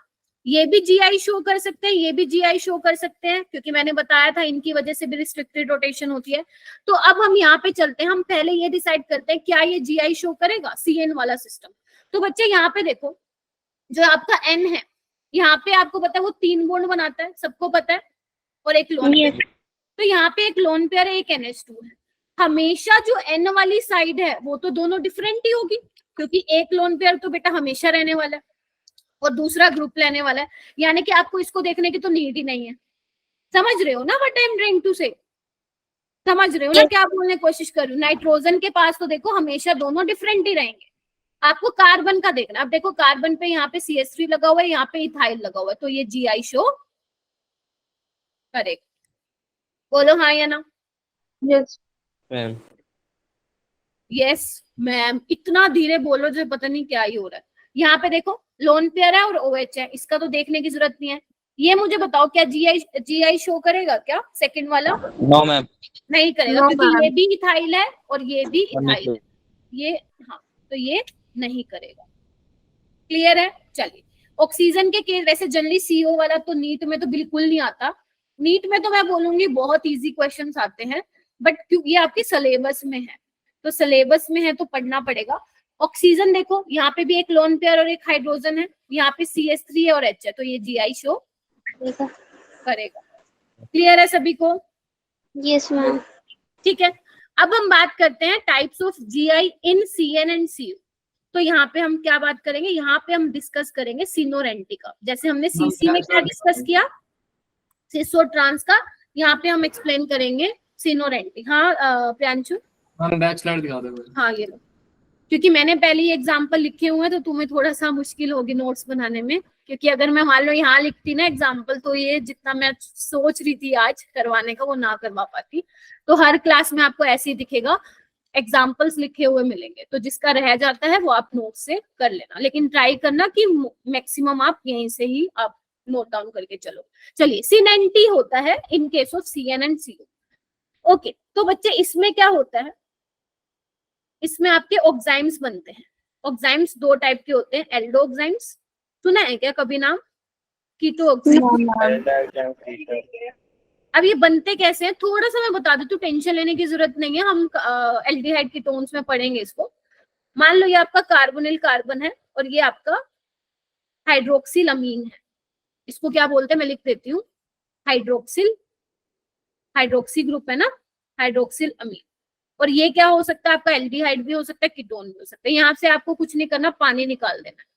ये भी GI शो कर सकते हैं, ये भी GI शो कर सकते हैं, क्योंकि मैंने बताया था इनकी वजह से भी रिस्ट्रिक्टेड रोटेशन होती है। तो अब हम यहाँ पे चलते हैं, हम पहले ये डिसाइड करते हैं क्या ये GI शो करेगा, CN वाला सिस्टम। तो बच्चे यहाँ पे देखो, जो आपका N है, यहाँ पे आपको पता है वो 3 बॉन्ड बनाता है, सबको पता है, और एक लोन पेयर। तो यहाँ पे एक लोन पेयर है, एक NH2 है। हमेशा जो N वाली साइड है वो तो दोनों डिफरेंट ही होगी, क्योंकि एक लोन पेयर तो बेटा हमेशा रहने वाला है और दूसरा ग्रुप लेने वाला है, यानी कि आपको इसको देखने की तो नीड ही नहीं है। समझ रहे हो ना what I am trying to say? समझ रहे हो ना क्या बोलने की कोशिश कर रही हूँ? नाइट्रोजन के पास तो देखो हमेशा दोनों डिफरेंट ही रहेंगे। आपको कार्बन का देखना, अब देखो कार्बन पे यहाँ पे CH3 लगा हुआ है, यहाँ पे इथाइल लगा हुआ है, तो ये GI शो करेगा। बोलो हाँ या ना। यस मैम यस मैम, इतना धीरे बोलो जो पता नहीं क्या ही हो रहा है। यहाँ पे देखो लोन पेयर है और OH है, इसका तो देखने की जरूरत नहीं है। ये मुझे बताओ क्या GI शो करेगा क्या सेकंड वाला? No ma'am. नहीं करेगा No, क्योंकि ma'am. ये भी इथाइल है और ये भी इथाइल है, नहीं ये हाँ, तो ये नहीं करेगा। क्लियर है? चलिए ऑक्सीजन के केस वैसे जनरली CO वाला तो नीट में तो बिल्कुल नहीं आता। नीट में तो मैं बोलूंगी बहुत इजी क्वेश्चंस आते हैं, बट क्योंकि ये आपके सिलेबस में है तो सिलेबस में है तो पढ़ना पड़ेगा। ऑक्सीजन देखो यहाँ पे भी एक लोन पेयर और एक हाइड्रोजन है, यहाँ पे CH3 है और H है, तो ये GI शो करेगा। क्लियर है सभी को? Yes ma'am. ठीक है, अब हम बात करते हैं types of GI in CN and CO। तो यहाँ पे हम क्या बात करेंगे, यहाँ पे हम डिस्कस करेंगे सिनो और एंटी का, जैसे हमने CC में क्या डिस्कस किया सिस और ट्रांस का, यहाँ पे हम एक्सप्लेन करेंगे सिनो और एंटी। हाँ प्रियांशु, हम बैक स्लाइड दिखा दो। हाँ ये लो, क्योंकि मैंने पहले ही एग्जाम्पल लिखे हुए हैं तो तुम्हें थोड़ा सा मुश्किल होगी नोट्स बनाने में, क्योंकि अगर मैं मान लो यहाँ लिखती ना एग्जाम्पल तो ये जितना मैं सोच रही थी आज करवाने का वो ना करवा पाती। तो हर क्लास में आपको ऐसे ही दिखेगा, एग्जाम्पल्स लिखे हुए मिलेंगे, तो जिसका रह जाता है वो आप नोट से कर लेना, लेकिन ट्राई करना कि मैक्सिमम आप यहीं से ही आप नोट डाउन करके चलो। चलिए सिन होता है in case of CN and CO। Okay, तो बच्चे इसमें क्या होता है, इसमें आपके ऑक्साइम्स बनते हैं। ऑक्साइम्स दो टाइप के होते हैं, एल्डो ऑक्साइम्स, सुना है क्या कभी नाम? कीटो ऑक्साइम्स। अब ये बनते कैसे हैं थोड़ा सा मैं बता देती हूँ, टेंशन लेने की जरूरत नहीं है, हम एल्डिहाइड कीटोन्स में पढ़ेंगे इसको। मान लो ये आपका कार्बोनिल कार्बन है और ये आपका हाइड्रोक्सिल अमीन है, इसको क्या बोलते हैं मैं लिख देती हूँ, हाइड्रोक्सिल, हाइड्रोक्सी ग्रुप है ना, हाइड्रोक्सिल अमीन। और ये क्या हो सकता है आपका एल्डिहाइड भी हो सकता है, कीटोन भी हो सकता है। यहाँ से आपको कुछ नहीं करना, पानी निकाल देना है।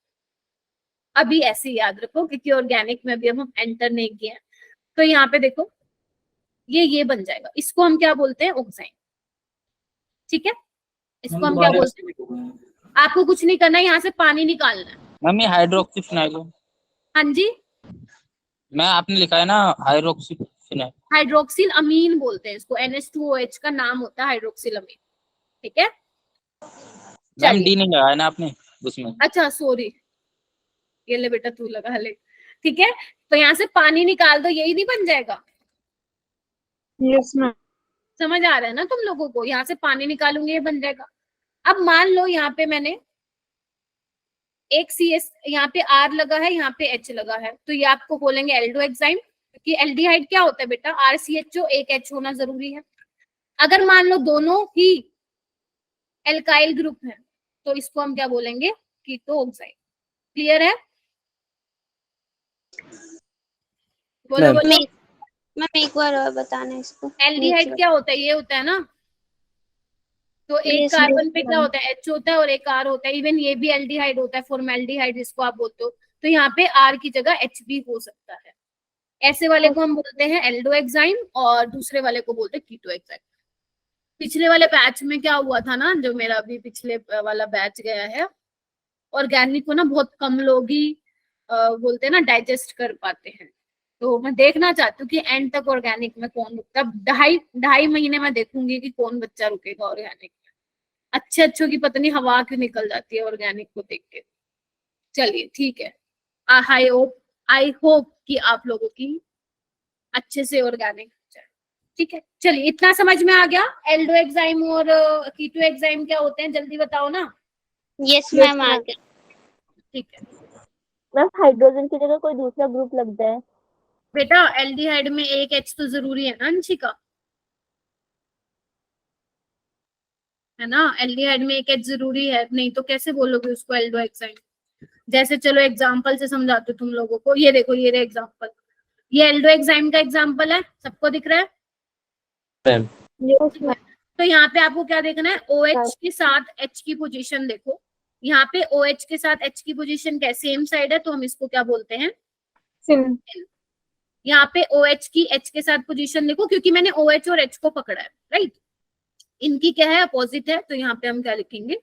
अभी ऐसे ही याद रखो क्योंकि ऑर्गेनिक में भी हम एंटर नहीं किए हैं। तो यहाँ पे देखो ये बन जाएगा, इसको हम क्या बोलते हैं, ऑक्साइन। ठीक है, इसको हम क्या बोलते हैं, आपको कुछ नहीं करना है, यहाँ से पानी निकालना है। Mummy hydroxy phenyl. हाँ जी, मैं आपने लिखा है ना हाइड्रोक्सी फिनाइल। हाइड्रोक्सिल अमीन बोलते हैं इसको, NH2OH का नाम होता है हाइड्रोक्सिल अमीन। ठीक है, मैम डी नहीं लगाया ना आपने उसमें। अच्छा सॉरी, ये ले बेटा तू लगा ले। ठीक है, तो यहाँ से पानी निकाल दो, यही नहीं बन जाएगा? Yes ma'am. समझ आ रहा है ना तुम लोगों को? यहाँ से पानी निकालूंगी ये बन जाएगा। अब मान लो यहाँ पे मैंने एक CS, यहाँ पे R लगा है, यहाँ पे H लगा है, तो ये आपको बोलेंगे एल्डो एग्जाइम, क्योंकि एल्डिहाइड क्या होता है बेटा, RCHO एक H होना जरूरी है। अगर मान लो दोनों ही एल्काइल ग्रुप है तो इसको हम क्या बोलेंगे, कीटो ऑक्साइड। क्लियर है? बोलो बोलो। मैम एक बार और बताना इसको। एल्डिहाइड क्या होता है, ये होता है ना, तो एक Yes, कार्बन पे yes, क्या होता है, H होता है और एक R होता है। इवन ये भी एल्डिहाइड होता है, फॉर्मेल्डिहाइड जिसको आप बोलते हो, तो यहाँ पे R की जगह H भी हो सकता है। ऐसे वाले को हम बोलते हैं एल्डो एग्जाइम और दूसरे वाले को बोलते हैं कीटो एग्जाइम। पिछले वाले बैच में क्या हुआ था ना, जो मेरा अभी पिछले वाला बैच गया है, ऑर्गेनिक को ना बहुत कम लोग ही बोलते हैं ना डाइजेस्ट कर पाते हैं, तो मैं देखना चाहती हूँ कि एंड तक ऑर्गेनिक में कौन रुकता है। ढाई महीने में देखूंगी कि कौन बच्चा रुकेगा ऑर्गेनिक में। अच्छों की पता नहीं हवा क्यों निकल जाती है ऑर्गेनिक को देख के। चलिए ठीक है, आई होप कि आप लोगों की अच्छे से ऑर्गेनिक हो जाए। ठीक है, चलिए इतना समझ में आ गया। एल्डो एग्जाइम और कीटो एग्जाइम क्या होते हैं जल्दी बताओ ना। यस मैम आ गया। ठीक है मैम हाइड्रोजन की जगह कोई दूसरा ग्रुप लग जाए। बेटा, एल्डिहाइड में एक H तो जरूरी है ना अंशिका, है ना, एल्डिहाइड में एक H जरूरी है, नहीं तो कैसे बोलोगे उसको एल्डो एग्जाइम। जैसे चलो एग्जांपल से समझाते तुम लोगों को, ये देखो ये एग्जांपल, ये एल्डो एग्जाइम का एग्जांपल है, सबको दिख रहा है? तो यहाँ पे आपको क्या देखना है, OH के साथ H की पोजीशन देखो। यहाँ पे OH के साथ H की पोजीशन क्या सेम साइड है, तो हम इसको क्या बोलते हैं, सिन। यहाँ पे OH की H के साथ पोजीशन देखो, क्योंकि मैंने OH और H को पकड़ा है, राइट। इनकी क्या है, अपोजिट है, तो यहाँ पे हम क्या लिखेंगे,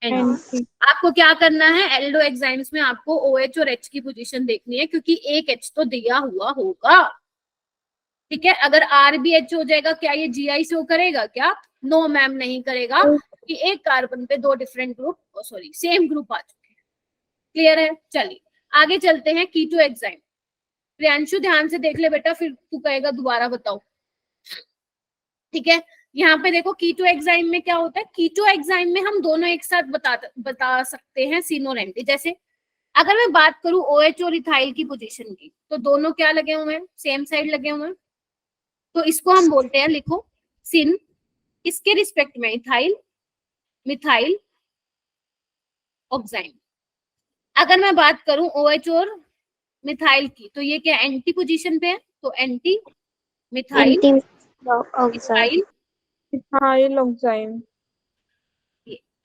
NC। आपको क्या करना है, एल्डो एग्जाइम्स में आपको OH और H की पोजीशन देखनी है, क्योंकि एक H तो दिया हुआ होगा। ठीक है, अगर आर बी एच हो जाएगा क्या ये जी आई शो करेगा क्या? नो मैम, नहीं करेगा, कि एक कार्बन पे 2 different group, sorry same group आ चुके हैं। क्लियर है? चलिए आगे चलते हैं कीटो एग्जाइम। प्रियांशु ध्यान से देख ले बेटा, फिर तू कहेगा दोबारा बताओ। ठीक है, यहाँ पे देखो कीटो एग्जाइम में क्या होता है। कीटो एग्जाइम में हम दोनों एक साथ बता सकते हैं सिन और एंटी। जैसे अगर मैं बात करूं OH और इथाइल की पोजीशन की, तो दोनों क्या लगे हुए हैं? सेम साइड लगे हुए हैं, तो इसको हम बोलते हैं, लिखो सिन, इसके रिस्पेक्ट में इथाइल मिथाइल ऑक्साइम। अगर मैं बात करूं OH और मिथाइल की, तो ये क्या एंटी पोजीशन पे है, तो anti methyl methyl ethyl oxide.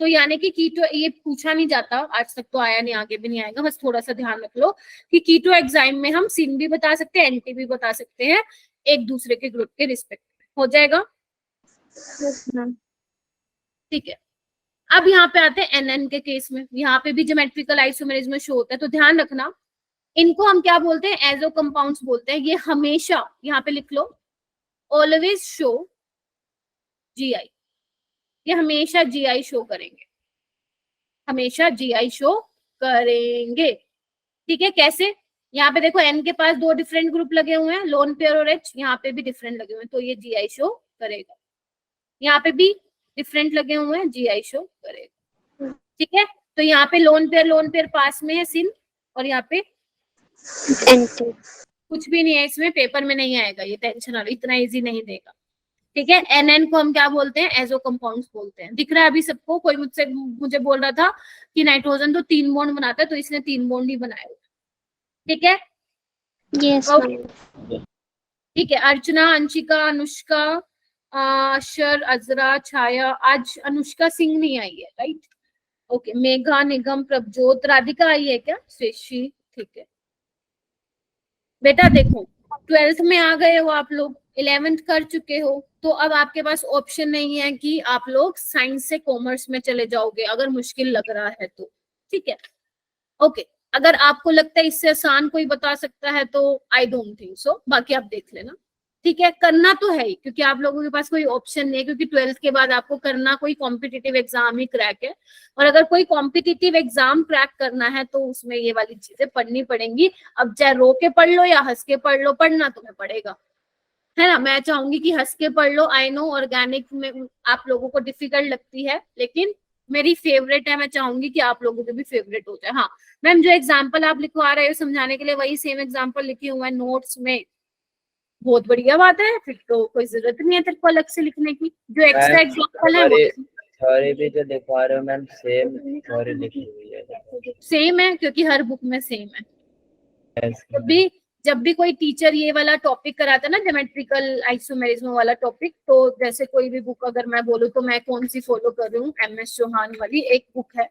तो यानी कि कीटो, ये पूछा नहीं जाता आज तक, तो आया नहीं, आगे भी नहीं आएगा, बस थोड़ा सा ध्यान रख लो कि कीटो एग्जाइम में हम सिन भी बता सकते हैं, एंटी भी बता सकते हैं, एक दूसरे के ग्रुप के रिस्पेक्ट में। हो जाएगा? ठीक है, अब यहाँ पे आते हैं एनएन के केस में। यहाँ पे भी ज्योमेट्रिकल आइसोमेरिज्म शो होता है, तो ध्यान रखना इनको हम क्या बोलते हैं? एजो कंपाउंड्स बोलते हैं। ये हमेशा, यहाँ पे लिख लो, ऑलवेज शो जीआई, ये हमेशा जीआई शो करेंगे, हमेशा जीआई शो करेंगे। ठीक है, कैसे? यहाँ पे देखो एन के पास 2 डिफरेंट ग्रुप लगे हुए हैं, लोन पेयर और एच, यहाँ पे भी डिफरेंट लगे हुए हैं, तो ये जीआई शो करेगा। यहाँ पे भी डिफरेंट लगे हुए हैं, जीआई शो करेगा। ठीक है, तो यहाँ पे लोन पेयर पास में है सिन, और यहाँ पे एंटी। कुछ भी नहीं है इसमें, पेपर में नहीं आएगा ये, टेंशन ना लो, इतना इजी नहीं देगा। ठीक है, एनएन को हम क्या बोलते हैं? एजो कंपाउंड्स बोलते हैं। दिख रहा है अभी सबको? कोई मुझे बोल रहा था कि नाइट्रोजन तो 3 बॉन्ड बनाता है, तो इसने 3 बॉन्ड ही बनाए हुए। ठीक है, यस ठीक है। अर्चना, अंशिका, अनुष्का, अशर, अजरा, छाया, आज अनुष्का सिंह नहीं आई है, राइट? ओके, मेघा, निगम, प्रभजोत, राधिका आई है क्या? श्रेषी, ठीक है बेटा। देखो 12th में आ गए हो आप लोग, 11th कर चुके हो, तो अब आपके पास ऑप्शन नहीं है कि आप लोग साइंस से कॉमर्स में चले जाओगे अगर मुश्किल लग रहा है तो। ठीक है, ओके। अगर आपको लगता है इससे आसान कोई बता सकता है तो आई डोंट थिंक सो, बाकी आप देख लेना। ठीक है, करना तो है ही, क्योंकि आप लोगों के पास कोई ऑप्शन नहीं है, क्योंकि 12th के बाद आपको करना कोई कॉम्पिटिटिव एग्जाम ही क्रैक है, और अगर कोई कॉम्पिटिटिव एग्जाम क्रैक करना है तो उसमें ये वाली चीजें पढ़नी पड़ेंगी। अब चाहे रो के पढ़ लो या हंस के पढ़ लो, पढ़ना तुम्हें पड़ेगा, है ना? मैं चाहूंगी कि हंस के पढ़ लो। आई नो ऑर्गेनिक में आप लोगों को डिफिकल्ट लगती है, लेकिन मेरी फेवरेट है, मैं चाहूंगी कि आप लोगों की भी फेवरेट हो जाए। हाँ मैम, जो एग्जाम्पल आप लिखवा रहे हो समझाने के लिए, वही सेम एग्जाम्पल लिखे हुए हैं नोट्स में, बहुत बढ़िया बात है, फिर तो कोई जरूरत नहीं है तेरे को अलग से लिखने की। जो एक्स्ट्रा एग्जाम्पल है वो थ्योरी भी जो लिखवा रहे हो मैम, सेम थ्योरी लिखी हुई है? सेम है, क्योंकि हर बुक में सेम है। जब भी कोई टीचर ये वाला टॉपिक कराता है ना, ज्योमेट्रिकल आइसोमेरिज्म वाला टॉपिक, तो जैसे कोई भी बुक अगर मैं बोलूँ तो मैं कौन सी फॉलो कर रही हूँ, MS चौहान वाली एक बुक है,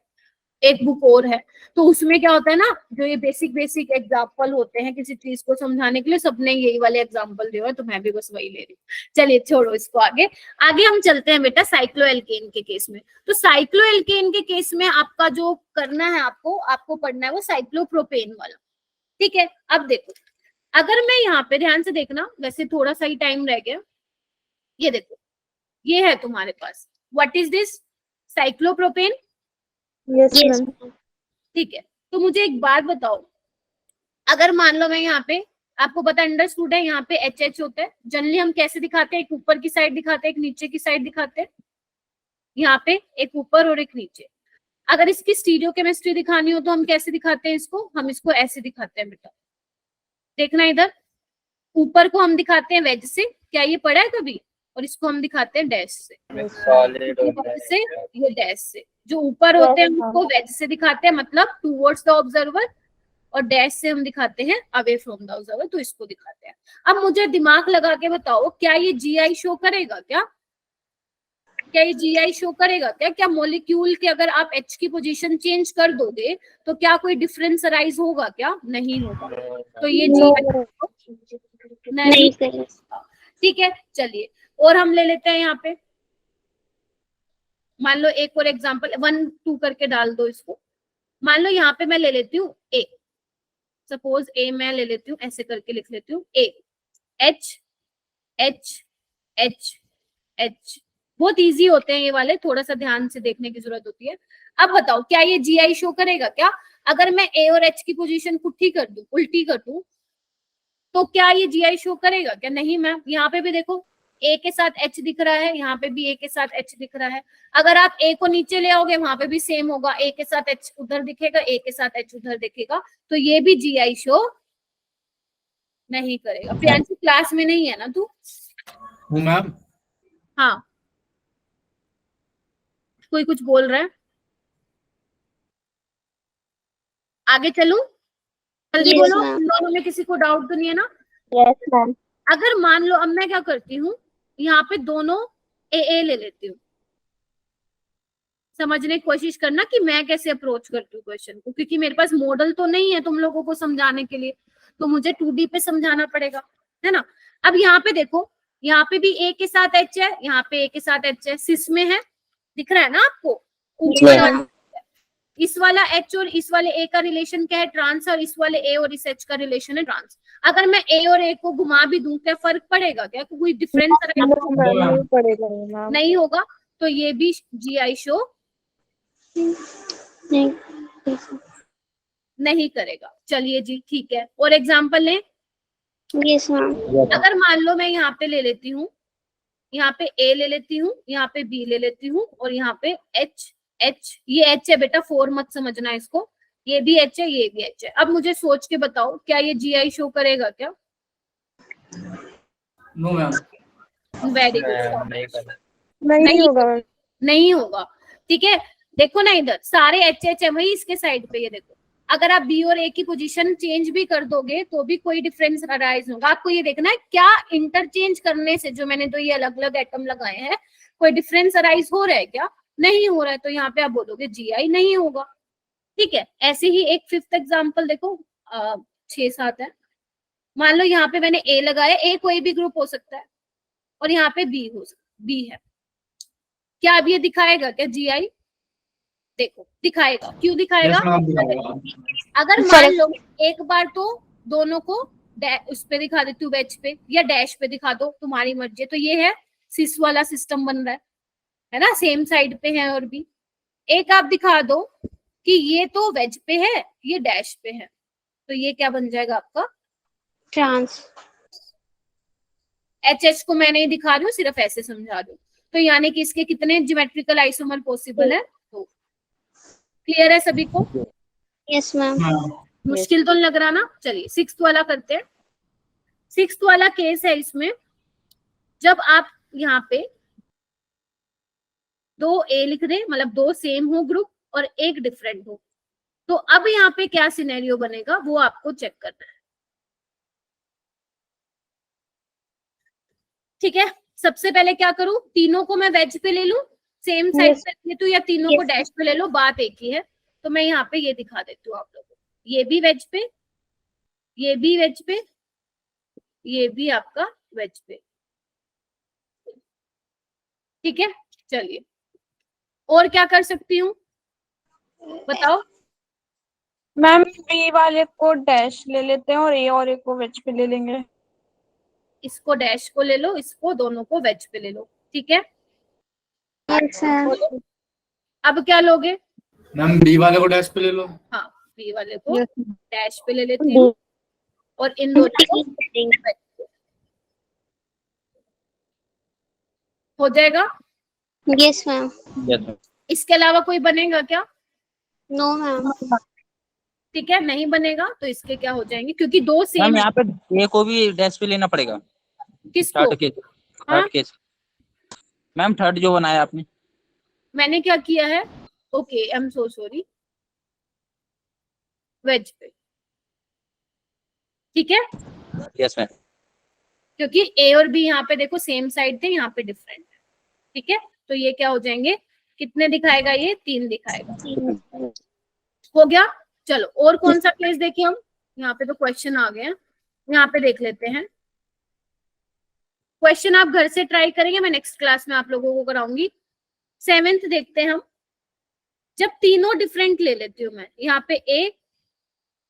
एक बुक और है, तो उसमें क्या होता है ना, जो ये बेसिक एग्जाम्पल होते हैं किसी चीज को समझाने के लिए, सबने यही वाले एग्जाम्पल दिए हैं, तो मैं भी बस वही ले रही हूँ। चलिए छोड़ो इसको, आगे हम चलते हैं बेटा साइक्लोएल्केन के केस में। तो साइक्लोएल्केन के केस में आपका जो करना है, आपको पढ़ना है वो साइक्लोप्रोपेन वाला। ठीक है, अब देखो, अगर मैं यहाँ पे ध्यान से देखना, वैसे थोड़ा सा ही टाइम रह गया, ये देखो, ये है तुम्हारे पास, what is this? Cyclopropane. Yes ma'am. ठीक है, तो मुझे एक बात बताओ, अगर मान लो मैं यहाँ पे, आपको पता अंडरस्टूड है, यहाँ पे HH होता है, जनरली हम कैसे दिखाते हैं? एक ऊपर की साइड दिखाते हैं, एक नीचे की साइड दिखाते हैं, यहाँ पे एक ऊपर और एक नीचे। अगर इसकी स्टीरियोकेमिस्ट्री दिखानी हो तो हम कैसे दिखाते हैं इसको? हम इसको ऐसे दिखाते हैं बेटा, देखना इधर, ऊपर को हम दिखाते हैं वेज से, क्या ये पढ़ा है कभी? और इसको हम दिखाते हैं डैश से, ये डैश से। जो ऊपर होते हैं उनको वेज से दिखाते हैं, मतलब टूवर्ड्स द ऑब्जर्वर, और डैश से हम दिखाते हैं अवे फ्रॉम द ऑब्जर्वर, तो इसको दिखाते हैं। अब मुझे दिमाग लगा के बताओ, क्या ये GI शो करेगा क्या? क्या ये GI शो करेगा क्या? क्या मॉलिक्यूल के अगर आप H की पोजीशन चेंज कर दोगे तो क्या कोई डिफरेंस अराइज होगा क्या? नहीं होगा, तो ये GI नहीं करेगा। ठीक है, चलिए और हम ले लेते हैं यहाँ पे, मान लो एक और एग्जांपल, 1 2 करके डाल दो इसको। मान लो यहाँ पे मैं ले लेती हूँ A, सपोज A मैं ले लेती हूँ, ऐसे करके लिख लेती हूँ A, H H H H। बहुत इजी होते हैं ये वाले, थोड़ा सा ध्यान से देखने की जरूरत होती है। अब बताओ क्या ये GI शो करेगा क्या? अगर मैं A और H की पोजीशन पुट्ठी कर दूं, उल्टी कर दूं, तो क्या ये GI शो करेगा क्या? नहीं मैम। यहाँ पे भी देखो A के साथ H दिख रहा है, यहाँ पे भी A के साथ H दिख रहा है। अगर आप A को नीचे ले आओगे वहां पे भी सेम होगा, A के साथ H उधर दिखेगा, A के साथ H उधर दिखेगा, तो ये भी GI शो नहीं करेगा। प्रियांशु क्लास में नहीं है ना तू? हूँ मैम। हाँ, कोई कुछ बोल रहा है? आगे चलूं? जल्दी Yes, बोलो, ma'am. इन दोनों में किसी को डाउट तो नहीं है ना? Yes ma'am. अगर मान लो, अब मैं क्या करती हूँ, यहाँ पे दोनों ए ले लेती हूँ। समझने की कोशिश करना कि मैं कैसे अप्रोच करती हूँ क्वेश्चन को, क्योंकि मेरे पास मॉडल तो नहीं है तुम लोगों को समझाने के लिए, तो मुझे 2D पे समझाना पड़ेगा, है ना। अब यहाँ पे देखो, यहाँ पे भी A के साथ H है, यहाँ पे A के साथ H है, सिस में है, दिख रहा है ना आपको? ऊपर वाला इस वाला H और इस वाले A का रिलेशन क्या है? ट्रांस। और इस वाले A और इस H का रिलेशन है ट्रांस। अगर मैं A और A को घुमा भी दूं, क्या फर्क पड़ेगा? क्या कोई डिफरेंस नहीं पड़ेगा मैम। नहीं होगा, तो ये भी GI शो नहीं। नहीं करेगा। चलिए जी, ठीक है। और एग्जांपल लें। Yes, ma'am. अगर मान लो मैं यहाँ पे ले लेती हूँ, यहाँ पे A ले लेती हूँ, यहाँ पे B ले लेती हूँ, और यहाँ पे H ये H है बेटा, 4 मत समझना इसको, ये भी H है, ये भी H है। अब मुझे सोच के बताओ क्या ये GI शो करेगा क्या? No ma'am. Very good. नहीं करेगा। नहीं होगा मैम। नहीं होगा, ठीक है। देखो ना, इधर सारे H है, वही इसके साइड पे, ये देखो। अगर आप B और A की पोजीशन चेंज भी कर दोगे तो भी कोई डिफरेंस अराइज होगा। आपको ये देखना है क्या इंटरचेंज करने से, जो मैंने 2 ये अलग अलग एटम लगाए हैं, कोई डिफरेंस अराइज हो रहा है क्या? नहीं हो रहा है, तो यहाँ पे आप बोलोगे GI नहीं होगा, ठीक है। ऐसे ही एक 5th एग्जाम्पल देखो, 6-7 है। मान लो यहाँ पे मैंने A लगाया, A कोई भी ग्रुप हो सकता है, और यहाँ पे B B है। क्या अब ये दिखाएगा क्या GI? देखो दिखाएगा। क्यों दिखाएगा? यस मैम, दिखाऊंगा। अगर मान लो एक बार तो दोनों को उस पे दिखा देती हूँ, वेज पे या डैश पे दिखा दो, तुम्हारी मर्जी। तो ये है सिस वाला सिस्टम बन रहा है ना, सेम साइड पे है। और भी एक आप दिखा दो कि ये तो वेज पे है, ये डैश पे है, तो ये क्या बन जाएगा आपका? ट्रांस। HH को मैं नहीं दिखा रही हूँ, सिर्फ ऐसे समझा रही हूँ। तो यानी कि इसके कितने ज्योमेट्रिकल आइसोमर पॉसिबल है? तो क्लियर है सभी को? Yes, ma'am. मुश्किल तो नहीं लग रहा ना? चलिए 6th वाला करते हैं। 6th वाला केस है, इसमें जब आप यहाँ पे 2 A लिख दे, मतलब 2 सेम हो ग्रुप और एक डिफरेंट हो, तो अब यहाँ पे क्या सिनेरियो बनेगा वो आपको चेक करना है, ठीक है। सबसे पहले क्या करूं, तीनों को मैं वेज पे ले लूं, सेम साइड पे ले लूं, या तीनों को डैश पे ले लो, बात एक ही है। तो मैं यहाँ पे ये दिखा देती हूँ आप लोगों को, ये भी वेज पे, ये भी वेज पे, ये भी आपका वेज पे, ठीक है। चलिए और क्या कर सकती हूँ बताओ? मैम बी वाले को डैश ले लेते हैं और ए और ए को वेज पे ले लेंगे। इसको डैश को ले लो, इसको दोनों को वेज पे ले लो, ठीक है। Yes, ma'am. अब क्या लोगे? मैम बी वाले को डैश पे ले लो। हाँ, बी वाले को डैश पे ले लेती हूँ और इन दोनों को हो जाएगा। Yes, ma'am. इसके अलावा कोई बनेगा क्या? No, ma'am. ठीक है, नहीं बनेगा तो इसके क्या हो जाएंगे, क्योंकि 2 सेम। मैम यहाँ पे ए को भी डैश पे लेना पड़ेगा। किसको? थर्ड केस मैम, थर्ड जो बनाया आपने। मैंने क्या किया है? Okay, I am so sorry, wedge पे, ठीक है। Yes ma'am. क्योंकि ए और बी यहाँ पे देखो सेम साइड थे, यहाँ पे डिफरेंट है, ठीक है। तो ये क्या हो जाएंगे, कितने दिखाएगा ये? 3 दिखाएगा। हो गया। चलो और कौन सा केस देखिए हम, यहाँ पे तो क्वेश्चन आ गए हैं, यहाँ पे देख लेते हैं। क्वेश्चन आप घर से ट्राई करेंगे, मैं नेक्स्ट क्लास में आप लोगों को कराऊंगी। 7th देखते हैं हम। जब तीनों डिफरेंट ले लेती हूँ मैं, यहाँ पे ए,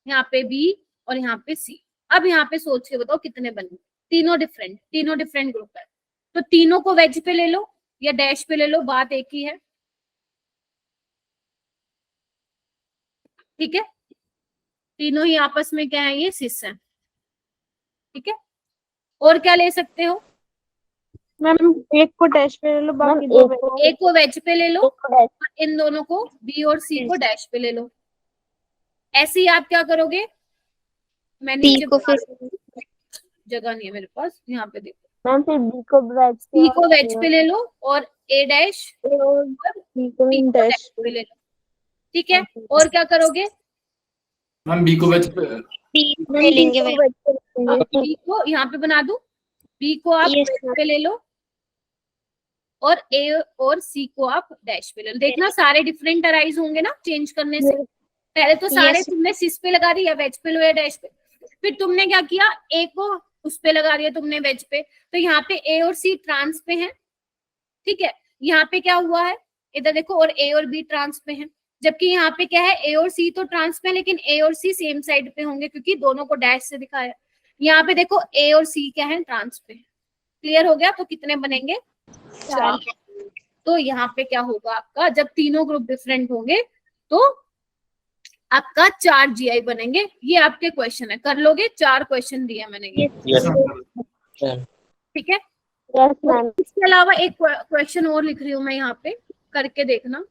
यहाँ पे बी और यहाँ पे सी। अब यहाँ पे सोच के बताओ कितने बनेंगे? तीनों डिफरेंट ग्रुप है, तो तीनों को वेज पे ले लो या डैश पे ले लो, बात एक ही है, ठीक है। तीनों ही आपस में क्या है, ये सिस है, ठीक है। और क्या ले सकते हो, मैम एक को डैश पे ले लो, बाकी दो एक को वेज पे ले लो और इन दोनों को बी और सी को डैश पे ले लो। ऐसे ही आप क्या करोगे, मैं नीचे जगह नहीं है मेरे पास, यहाँ पे देखो मैम फिर बी को वेज पे ले लो और ए डैश और बी को डैश पे ले लो, ठीक है। और क्या करोगे, मैम बी को वेज पे ले लेंगे बी को यहाँ पे बना दूं, बी को आप वेज पे ले लो और ए और सी को आप डैश पे ले लो। देखना सारे डिफरेंट अराइज होंगे ना चेंज करने से। पहले तो सारे तुमने सिस पे लगा दिया, वेज पे लो या डैश पे, फिर तुमने क्या किया, ए को उस पे लगा दिया तुमने वेज पे, तो यहाँ पे ए और सी ट्रांस पे हैं, ठीक है। यहाँ पे क्या हुआ है, इधर देखो, और ए और बी ट्रांस पे हैं, जबकि यहाँ पे क्या है, ए और सी तो ट्रांस पे है लेकिन ए और सी सेम साइड पे होंगे क्योंकि दोनों को डैश से दिखाया। यहाँ पे देखो ए और सी क्या है, ट्रांस पे। क्लियर हो गया, तो कितने बनेंगे, 4। तो यहाँ पे क्या होगा आपका, जब तीनों ग्रुप डिफरेंट होंगे तो आपका 4 जीआई बनेंगे। ये आपके क्वेश्चन है, कर लोगे, 4 क्वेश्चन दिए मैंने ये, ठीक है। इसके अलावा एक क्वेश्चन और लिख रही हूँ मैं यहाँ पे, करके देखना।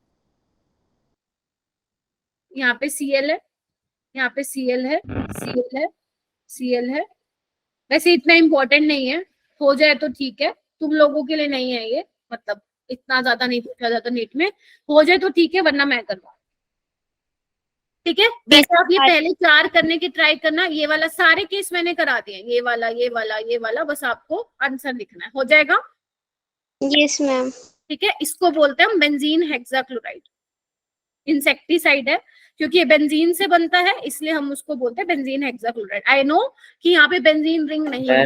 यहाँ पे सीएल है, यहाँ पे सीएल है, सीएल है, सीएल है। वैसे इतना इम्पोर्टेंट नहीं है, हो जाए तो ठीक है, तुम लोगों के लिए नहीं है ये, मतलब इतना ज्यादा नहीं पूछा जाता नीट में, हो जाए तो ठीक है वरना मैं करवा, ठीक है। वैसे आप ये पहले 4 करने की ट्राई करना। ये वाला सारे केस मैंने करा दिए, ये वाला, ये वाला, ये वाला, बस आपको आंसर लिखना है, हो जाएगा। Yes ma'am. ठीक है, इसको बोलते हैं हम बेंजीन हेक्साक्लोराइड, इंसेक्टिसाइड है क्योंकि ये बेंजीन से बनता है, इसलिए हम उसको बोलते हैं बेंजीन हेक्साक्लोराइड। आई नो कि यहाँ पे बेंजीन रिंग नहीं है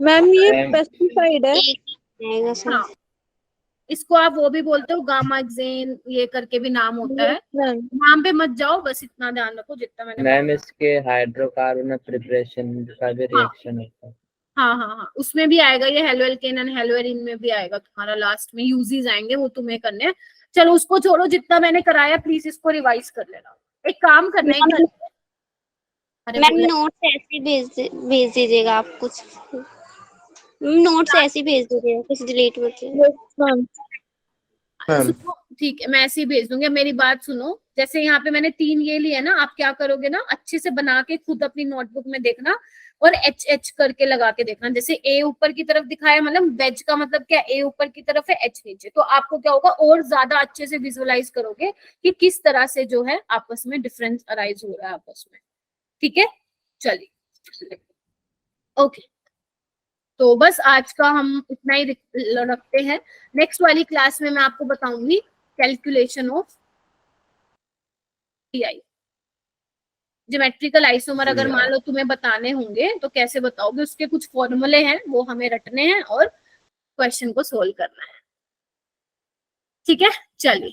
मैम, ये पेस्टिसाइड है। हाँ, इसको आप वो भी बोलते हो गामाक्सेन, ये करके भी नाम होता है, नाम पे मत जाओ, बस इतना ध्यान रखो जितना मैंने। मैम इसके हाइड्रोकार्बन प्रिपरेशन का भी रिएक्शन होता है। हाँ हाँ हाँ, उसमें भी आएगा ये, हेलोएल्केन एंड हेलोएरिन में भी आएगा तुम्हारा, लास्ट में यूजेस आएंगे, वो तुम्हें करने हैं। चलो उसको छोड़ो, जितना मैंने कराया प्लीज इसको रिवाइज कर लेना। एक काम करना है, मैम नोट्स ऐसे भेज दीजिएगा, आप कुछ नोट्स ऐसे भेज दीजिएगा, कुछ डिलीट मत। ठीक है, मैं ऐसे ही भेज दूंगी। मेरी बात सुनो, जैसे यहाँ पे मैंने 3 ये लिए ना, आप क्या करोगे ना, अच्छे से बना के खुद अपनी नोटबुक में देखना और एच एच करके लगा के देखना। जैसे ए ऊपर की तरफ दिखाया, मतलब वेज का मतलब क्या, ए ऊपर की तरफ है, एच नीचे, तो आपको क्या होगा, और ज्यादा अच्छे से विजुअलाइज करोगे कि किस तरह से जो है आपस में डिफरेंस अराइज हो रहा है आपस में, ठीक है। चलिए, ओके, तो बस आज का हम इतना ही रखते हैं। नेक्स्ट वाली क्लास में मैं आपको बताऊंगी calculation of TI, geometrical isomer. अगर मान लो तुम्हें बताने होंगे तो कैसे बताओगे, उसके कुछ फॉर्मूले हैं, वो हमें रटने हैं और क्वेश्चन को सोल्व करना है, ठीक है। चलिए।